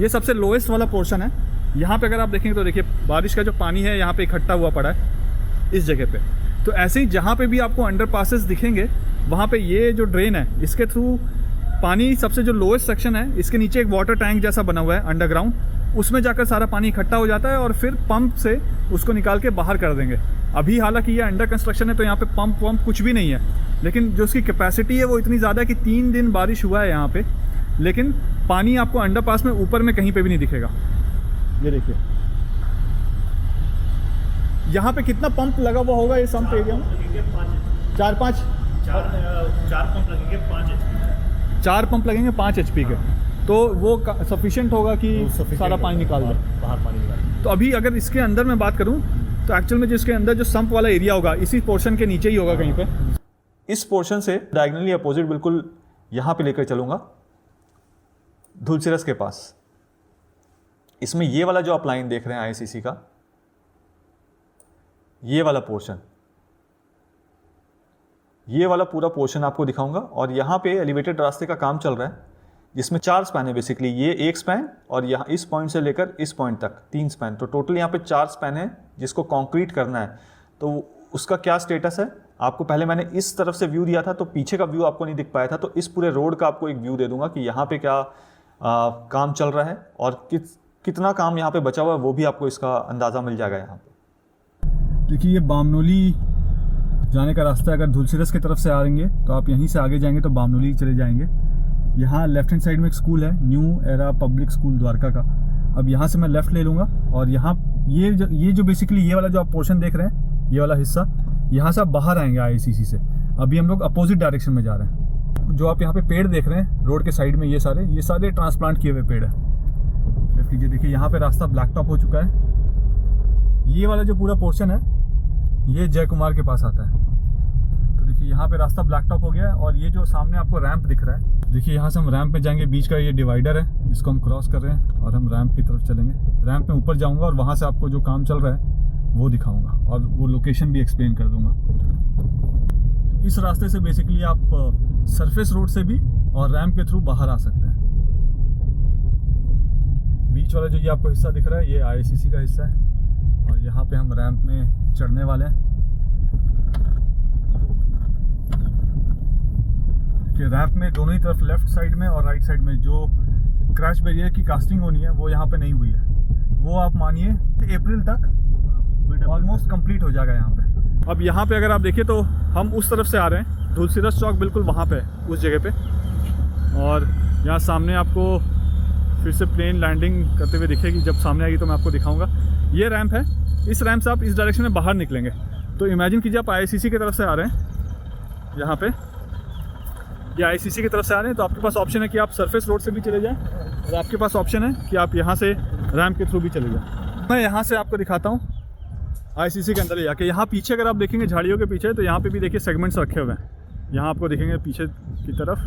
ये सबसे लोएस्ट वाला पोर्शन है। यहाँ पे अगर आप देखेंगे तो देखिए बारिश का जो पानी है यहाँ पे इकट्ठा हुआ पड़ा है इस जगह पे। तो ऐसे ही जहाँ पे भी आपको अंडरपासेस दिखेंगे वहाँ पे ये जो ड्रेन है इसके थ्रू पानी, सबसे जो लोएस्ट सेक्शन है इसके नीचे एक वाटर टैंक जैसा बना हुआ है अंडरग्राउंड, उसमें जाकर सारा पानी इकट्ठा हो जाता है और फिर पंप से उसको निकाल के बाहर कर देंगे। अभी हालांकि ये अंडर कंस्ट्रक्शन है तो यहाँ पे पंप वम्प कुछ भी नहीं है, लेकिन जो उसकी कैपेसिटी है वो इतनी ज़्यादा है कि 3 दिन बारिश हुआ है यहाँ पे, लेकिन पानी आपको अंडरपास में ऊपर में कहीं पे भी नहीं दिखेगा। ये देखिए यहाँ पे कितना पंप लगा हुआ होगा ये सम्प एरिया में? 4 पंप लगेंगे 5 HP। 4 पंप लगेंगे 5 HP के, तो वो सफिशिएंट होगा कि सारा पानी निकाल दे, बाहर पानी निकाल। तो अभी अगर इसके अंदर मैं बात करूं तो एक्चुअल में जिसके अंदर जो सम्प वाला एरिया होगा इसी पोर्शन के नीचे ही होगा कहीं पे। इस पोर्शन से डायगनली अपोजिट बिल्कुल यहाँ पे लेकर चलूँगा धुलसिरस के पास। इसमें ये वाला जो आप लाइन देख रहे हैं IICC का, ये वाला पोर्शन, ये वाला पूरा पोर्शन आपको दिखाऊंगा। और यहाँ पे एलिवेटेड रास्ते का काम चल रहा है जिसमें 4 स्पैन है बेसिकली। ये 1 स्पैन और यहाँ इस पॉइंट से लेकर इस पॉइंट तक 3 स्पैन, तो टोटल यहाँ पे 4 स्पैन है जिसको कंक्रीट करना है। तो उसका क्या स्टेटस है आपको, पहले मैंने इस तरफ से व्यू दिया था तो पीछे का व्यू आपको नहीं दिख पाया था, तो इस पूरे रोड का आपको एक व्यू दे दूंगा कि यहाँ पे क्या काम चल रहा है और कितना काम यहाँ पे बचा हुआ है, वो भी आपको इसका अंदाज़ा मिल जाएगा। यहाँ पे देखिए ये बामनोली जाने का रास्ता है। अगर धुलसिरस की तरफ से आ रहेंगे तो आप यहीं से आगे जाएंगे तो बामनोली चले जाएंगे। यहाँ लेफ्ट हैंड साइड में एक स्कूल है, new era public school Dwarka का। अब यहाँ से मैं लेफ़्ट ले लूँगा और यहाँ ये जो बेसिकली ये वाला जो आप पोर्शन देख रहे हैं, ये वाला हिस्सा, यहाँ से आप बाहर आएंगे IICC से। अभी हम लोग अपोजिट डायरेक्शन में जा रहे हैं। जो आप यहाँ पे पेड़ देख रहे हैं रोड के साइड में, ये सारे ट्रांसप्लांट किए हुए पेड़ है। देखिए यहाँ पे रास्ता ब्लैक टॉप हो चुका है। ये वाला जो पूरा पोर्शन है ये जय कुमार के पास आता है। तो देखिए यहाँ पे रास्ता ब्लैक टॉप हो गया है और ये जो सामने आपको रैंप दिख रहा है, देखिए यहाँ से हम रैंप पे जाएंगे। बीच का ये डिवाइडर है, इसको हम क्रॉस कर रहे हैं और हम रैंप की तरफ चलेंगे। रैंप में ऊपर जाऊँगा और वहाँ से आपको जो काम चल रहा है वो दिखाऊँगा और वो लोकेशन भी एक्सप्लेन कर दूँगा। इस रास्ते से बेसिकली आप सरफेस रोड से भी और रैंप के थ्रू बाहर आ सकते हैं। बीच वाला जो ये आपको हिस्सा दिख रहा है ये IICC का हिस्सा है और यहाँ पे हम रैंप में चढ़ने वाले हैं। देखिए रैंप में दोनों ही तरफ लेफ्ट साइड में और राइट साइड में जो क्रैश बैरियर की कास्टिंग होनी है वो यहाँ पे नहीं हुई है। वो आप मानिए अप्रैल तक ऑलमोस्ट कंप्लीट हो जाएगा यहाँ पे। अब यहाँ पे अगर आप देखिए तो हम उस तरफ से आ रहे हैं, धुलसिरस चौक बिल्कुल वहाँ पे है उस जगह पे, और यहाँ सामने आपको फिर से प्लेन लैंडिंग करते हुए दिखेगी। जब सामने आएगी तो मैं आपको दिखाऊंगा। ये रैंप है, इस रैंप से आप इस डायरेक्शन में बाहर निकलेंगे। तो इमेजिन कीजिए आप IICC की तरफ से आ रहे हैं, यहाँ पे ये IICC की तरफ से आ रहे हैं तो आपके पास ऑप्शन है कि आप सरफेस रोड से भी चले जाएँ और आपके पास ऑप्शन है कि आप यहाँ से रैंप के थ्रू भी चले जाएँ। मैं यहाँ से आपको दिखाता हूँ IICC के अंदर ले जाके। यहाँ पीछे अगर आप देखेंगे झाड़ियों के पीछे तो यहाँ पे भी देखिए सेगमेंट्स रखे हुए हैं। यहाँ आपको देखेंगे पीछे की तरफ,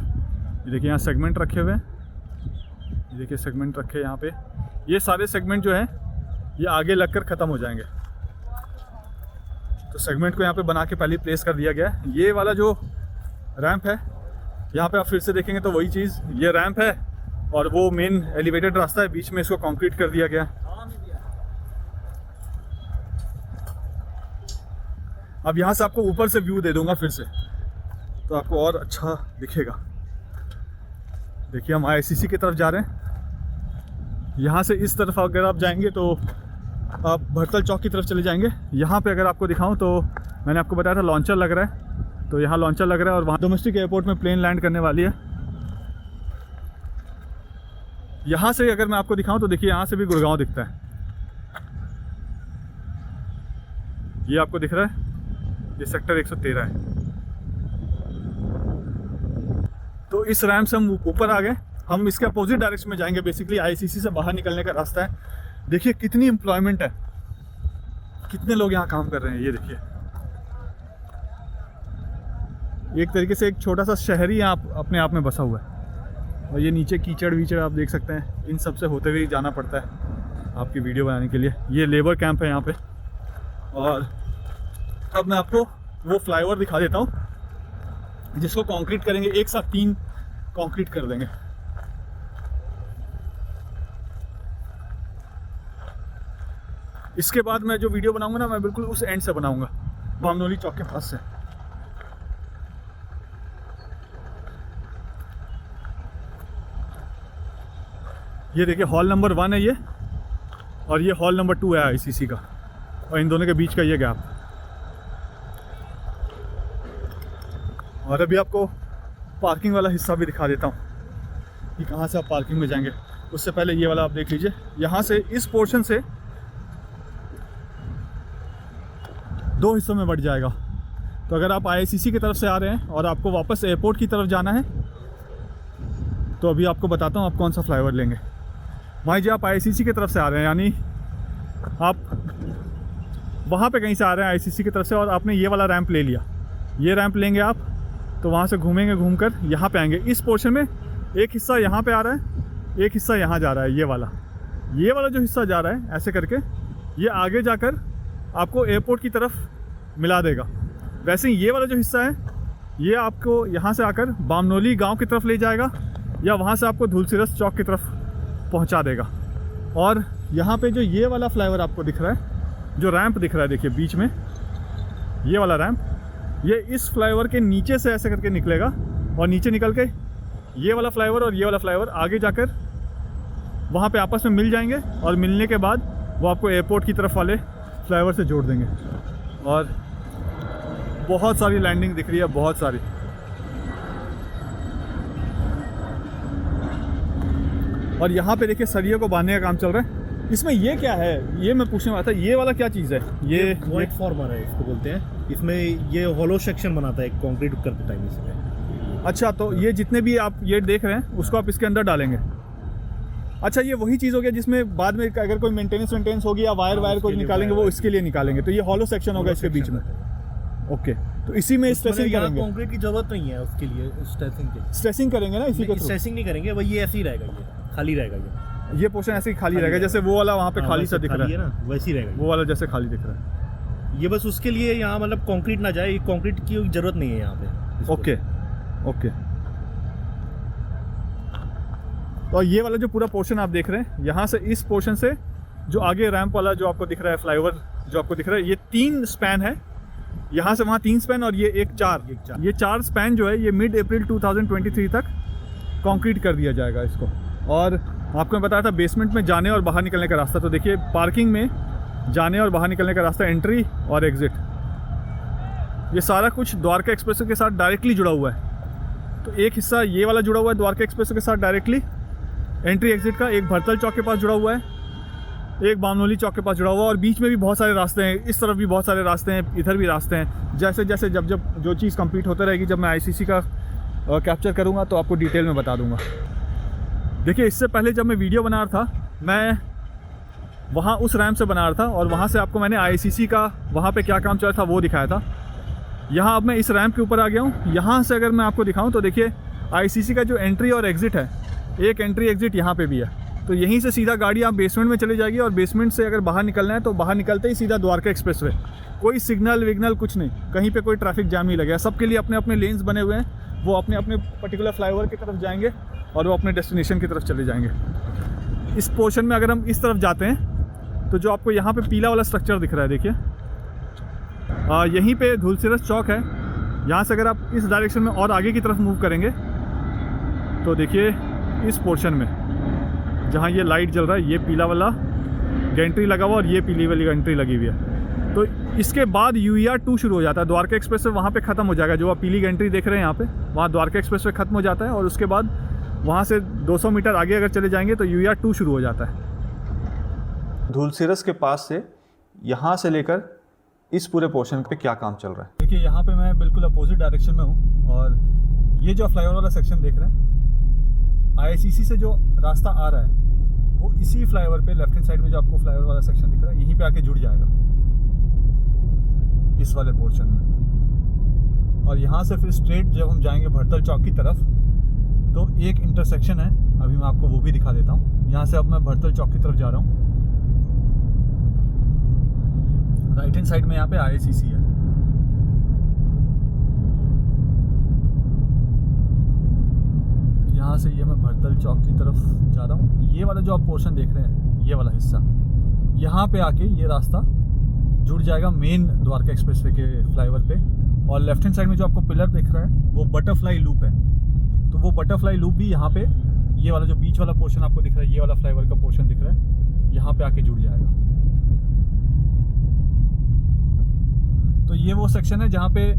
ये देखिए यहाँ सेगमेंट रखे हुए हैं, ये देखिए सेगमेंट रखे यहाँ पे। ये सारे सेगमेंट जो हैं ये आगे लगकर ख़त्म हो जाएंगे। तो सेगमेंट को यहाँ पे बना के पहले प्लेस कर दिया गया है। ये वाला जो रैंप है यहाँ पे आप फिर से देखेंगे तो वही चीज़, ये रैंप है और वो मेन एलिवेटेड रास्ता है, बीच में इसको कंक्रीट कर दिया गया। अब यहाँ से आपको ऊपर से व्यू दे दूंगा फिर से तो आपको और अच्छा दिखेगा। देखिए हम IICC की तरफ जा रहे हैं। यहाँ से इस तरफ अगर आप जाएंगे तो आप भरतल चौक की तरफ चले जाएंगे। यहाँ पे अगर आपको दिखाऊं तो मैंने आपको बताया था लॉन्चर लग रहा है, तो यहाँ लॉन्चर लग रहा है और वहाँ डोमेस्टिक एयरपोर्ट में प्लेन लैंड करने वाली है। यहाँ से अगर मैं आपको दिखाऊं तो देखिए यहाँ से भी गुड़गांव दिखता है। ये आपको दिख रहा है, ये सेक्टर 113 है। तो इस रैंप से हम ऊपर आ गए, हम इसके अपोजिट डायरेक्शन में जाएंगे। बेसिकली IICC से बाहर निकलने का रास्ता है। देखिए कितनी एम्प्लॉयमेंट है, कितने लोग यहाँ काम कर रहे हैं। ये देखिए एक तरीके से एक छोटा सा शहर ही यहाँ अपने आप में बसा हुआ है। और ये नीचे कीचड़ वीचड़ आप देख सकते हैं, इन सब से होते हुए जाना पड़ता है आपकी वीडियो बनाने के लिए। ये लेबर कैंप है यहाँ पे। और अब मैं आपको वो फ्लाईओवर दिखा देता हूँ जिसको कंक्रीट करेंगे, एक साथ 3 कंक्रीट कर देंगे। इसके बाद मैं जो वीडियो बनाऊंगा ना, मैं बिल्कुल उस एंड से बनाऊंगा, बामनोली चौक के पास से। ये देखिए हॉल नंबर 1 है ये, और ये हॉल नंबर 2 है IICC का, और इन दोनों के बीच का ये गैप। और अभी आपको पार्किंग वाला हिस्सा भी दिखा देता हूँ कि कहाँ से आप पार्किंग में जाएंगे। उससे पहले ये वाला आप देख लीजिए। यहाँ से इस पोर्शन से 2 हिस्सों में बढ़ जाएगा। तो अगर आप IICC की तरफ से आ रहे हैं और आपको वापस एयरपोर्ट की तरफ जाना है तो अभी आपको बताता हूँ आप कौन सा फ्लाईओवर लेंगे। भाई जी आप IICC की तरफ से आ रहे हैं, यानी आप वहाँ पे कहीं से आ रहे हैं IICC की तरफ से, और आपने ये वाला रैंप ले लिया। ये रैंप लेंगे आप तो वहाँ से घूमेंगे, घूमकर यहाँ पे आएंगे। इस पोर्शन में एक हिस्सा यहाँ पे आ रहा है, एक हिस्सा यहाँ जा रहा है। ये वाला जो हिस्सा जा रहा है ऐसे करके, ये आगे जाकर आपको एयरपोर्ट की तरफ मिला देगा। वैसे ही ये वाला जो हिस्सा है ये आपको यहाँ से आकर बामनोली गांव की तरफ ले जाएगा, या वहाँ से आपको धुलसिरस चौक की तरफ पहुँचा देगा। और यहाँ पे जो ये वाला फ्लाईओवर आपको दिख रहा है, जो रैंप दिख रहा है, देखिए बीच में ये वाला रैंप, ये इस फ्लाईओवर के नीचे से ऐसे करके निकलेगा, और नीचे निकल के ये वाला फ्लाईओवर और ये वाला फ्लाईओवर आगे जाकर वहाँ पे आपस में मिल जाएंगे, और मिलने के बाद वो आपको एयरपोर्ट की तरफ वाले फ्लाईओवर से जोड़ देंगे। और बहुत सारी लैंडिंग दिख रही है, बहुत सारी। और यहाँ पे देखिए सरिये को बांधने का काम चल रहा है। इसमें ये क्या है, ये मैं पूछने वाला था, ये वाला क्या चीज़ है? ये वॉइड फॉर्मर है, इसको बोलते हैं। इसमें ये होलो सेक्शन बनाता है कंक्रीट करते टाइम इसमें। अच्छा, तो ये जितने भी आप ये देख रहे हैं उसको आप इसके अंदर डालेंगे। अच्छा, ये वही चीज़ हो गया जिसमें बाद में अगर कोई मेंटेनेंस होगी या वायर को निकालेंगे, वो इसके लिए निकालेंगे। तो ये हॉलो सेक्शन होगा इसके बीच में। ओके, तो इसी में स्ट्रेसिंग करेंगे। कंक्रीट की जरूरत नहीं है उसके लिए, स्ट्रेसिंग करेंगे ना इसी के थ्रू। स्ट्रेसिंग नहीं करेंगे, वही ऐसे ही रहेगा, ये खाली रहेगा। ये पोर्शन ऐसे ही खाली रहेगा, जैसे वो वाला वहाँ पे खाली सा दिख रहा है ना, वैसे ही रहेगा। वो वाला जैसे खाली दिख रहा है, ये बस उसके लिए यहाँ मतलब कंक्रीट ना जाए, कंक्रीट की जरूरत नहीं है यहाँ पे। Okay okay. तो ये वाला जो पूरा पोर्शन आप देख रहे हैं, यहाँ से इस पोर्शन से जो आगे रैंप वाला जो आपको दिख रहा है, फ्लाईओवर जो आपको दिख रहा है, ये 3 स्पैन है। यहाँ से वहाँ 3 स्पैन और ये एक 4। ये 4 स्पैन जो है ये मिड अप्रैल 2023 तक कंक्रीट कर दिया जाएगा इसको। और आपको मैं बताया था बेसमेंट में जाने और बाहर निकलने का रास्ता। तो देखिए पार्किंग में जाने और बाहर निकलने का रास्ता, एंट्री और एग्ज़िट, ये सारा कुछ द्वारका एक्सप्रेसवे के साथ डायरेक्टली जुड़ा हुआ है। तो एक हिस्सा ये वाला जुड़ा हुआ है द्वारका एक्सप्रेसवे के साथ डायरेक्टली एंट्री एग्ज़िट का, एक भरतल चौक के पास जुड़ा हुआ है, एक बामनोली चौक के पास जुड़ा हुआ है, और बीच में भी बहुत सारे रास्ते हैं। इस तरफ भी बहुत सारे रास्ते हैं, इधर भी रास्ते हैं। जैसे जैसे जब जो चीज़ कंप्लीट होती रहेगी, जब मैं आईसीसी का कैप्चर करूँगा तो आपको डिटेल में बता दूँगा। देखिए इससे पहले जब मैं वीडियो बना रहा था, मैं वहाँ उस रैम्प से बना रहा था और वहाँ से आपको मैंने आईसीसी का वहाँ पे क्या काम चल रहा था वो दिखाया था। यहाँ अब मैं इस रैम्प के ऊपर आ गया हूँ। यहाँ से अगर मैं आपको दिखाऊँ तो देखिए आईसीसी का जो एंट्री और एग्ज़िट है, एक एंट्री एग्ज़िट यहाँ पे भी है। तो यहीं से सीधा गाड़ी आप बेसमेंट में चली जाएगी, और बेसमेंट से अगर बाहर निकलना है तो बाहर निकलते ही सीधा द्वारका एक्सप्रेसवे। कोई सिग्नल विग्नल कुछ नहीं, कहीं पे कोई ट्रैफिक जाम नहीं लगेगा। सबके लिए अपने अपने लेन्स बने हुए हैं, वो अपने अपने पर्टिकुलर फ्लाईओवर की तरफ जाएंगे और वो अपने डेस्टिनेशन की तरफ चले जाएंगे। इस पोर्शन में अगर हम इस तरफ जाते हैं तो जो आपको यहाँ पे पीला वाला स्ट्रक्चर दिख रहा है, देखिए यहीं पे धूलसिरस चौक है। यहाँ से अगर आप इस डायरेक्शन में और आगे की तरफ मूव करेंगे तो देखिए इस पोर्शन में जहाँ ये लाइट जल रहा है, ये पीला वाला गेंट्री लगा हुआ और ये पीली वाली गेंट्री लगी हुई है। तो इसके बाद UER 2 शुरू हो जाता है। द्वारका एक्सप्रेसवे वहाँ पे ख़त्म हो जाएगा। जो आप पीली गेंट्री देख रहे हैं यहाँ पे, वहाँ द्वारका एक्सप्रेसवे ख़त्म हो जाता है, और उसके बाद वहाँ से 200 मीटर आगे अगर चले जाएंगे तो UER 2 शुरू हो जाता है। धूलसिरस के पास से यहाँ से लेकर इस पूरे पोर्शन पे क्या काम चल रहा है? देखिए यहाँ पे मैं बिल्कुल अपोजिट डायरेक्शन में हूँ, और ये जो फ्लाईओवर वाला सेक्शन देख रहे हैं, आईसीसी से जो रास्ता आ रहा है वो इसी फ्लाईओवर पे लेफ्ट हैंड साइड में जो आपको फ्लाईओवर वाला सेक्शन दिख रहा है, यहीं पे आके जुड़ जाएगा इस वाले पोर्शन में। और यहाँ से फिर स्ट्रेट जब हम जाएंगे भरतल चौक की तरफ तो एक इंटरसेक्शन है, अभी मैं आपको वो भी दिखा देता हूँ। यहाँ से अब मैं भरतल चौक की तरफ जा रहा हूँ। राइट हैंड साइड में यहाँ पे आईसीसी है। यहाँ से ये मैं भरतल चौक की तरफ जा रहा हूँ। ये वाला जो आप पोर्शन देख रहे हैं, ये वाला हिस्सा, यहाँ पे आके ये रास्ता जुड़ जाएगा मेन द्वारका एक्सप्रेसवे के फ्लाईओवर पे। और लेफ्ट हैंड साइड में जो आपको पिलर दिख रहा है वो बटरफ्लाई लूप है। तो वो बटरफ्लाई लूप भी यहाँ पे, ये वाला जो बीच वाला पोर्शन आपको दिख रहा है, ये वाला फ्लाईओवर का पोर्शन दिख रहा है, यहाँ पे आके जुड़ जाएगा। तो ये वो सेक्शन है जहाँ पे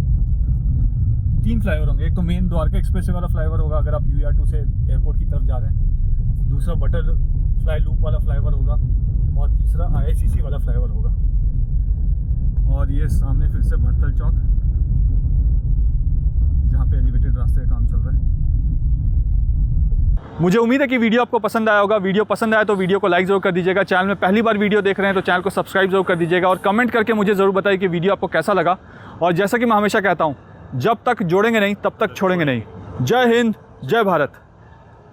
3 फ्लाईओवर होंगे। एक तो मेन द्वारका एक्सप्रेसवे वाला फ्लाईओवर होगा अगर आप UER 2 से एयरपोर्ट की तरफ जा रहे हैं, दूसरा बटरफ्लाई लूप वाला फ्लाईओवर होगा, और तीसरा IICC वाला फ्लाईओवर होगा। और ये सामने फिर से भरतल चौक, जहाँ पे एलिवेटेड रास्ते का काम चल रहा है। मुझे उम्मीद है कि वीडियो आपको पसंद आया होगा। वीडियो पसंद आया तो वीडियो को लाइक ज़रूर कर दीजिएगा। चैनल में पहली बार वीडियो देख रहे हैं तो चैनल को सब्सक्राइब जरूर कर दीजिएगा, और कमेंट करके मुझे ज़रूर बताइए कि वीडियो आपको कैसा लगा। और जैसा कि मैं हमेशा कहता हूँ, जब तक जोड़ेंगे नहीं तब तक छोड़ेंगे नहीं। जय हिंद, जय भारत।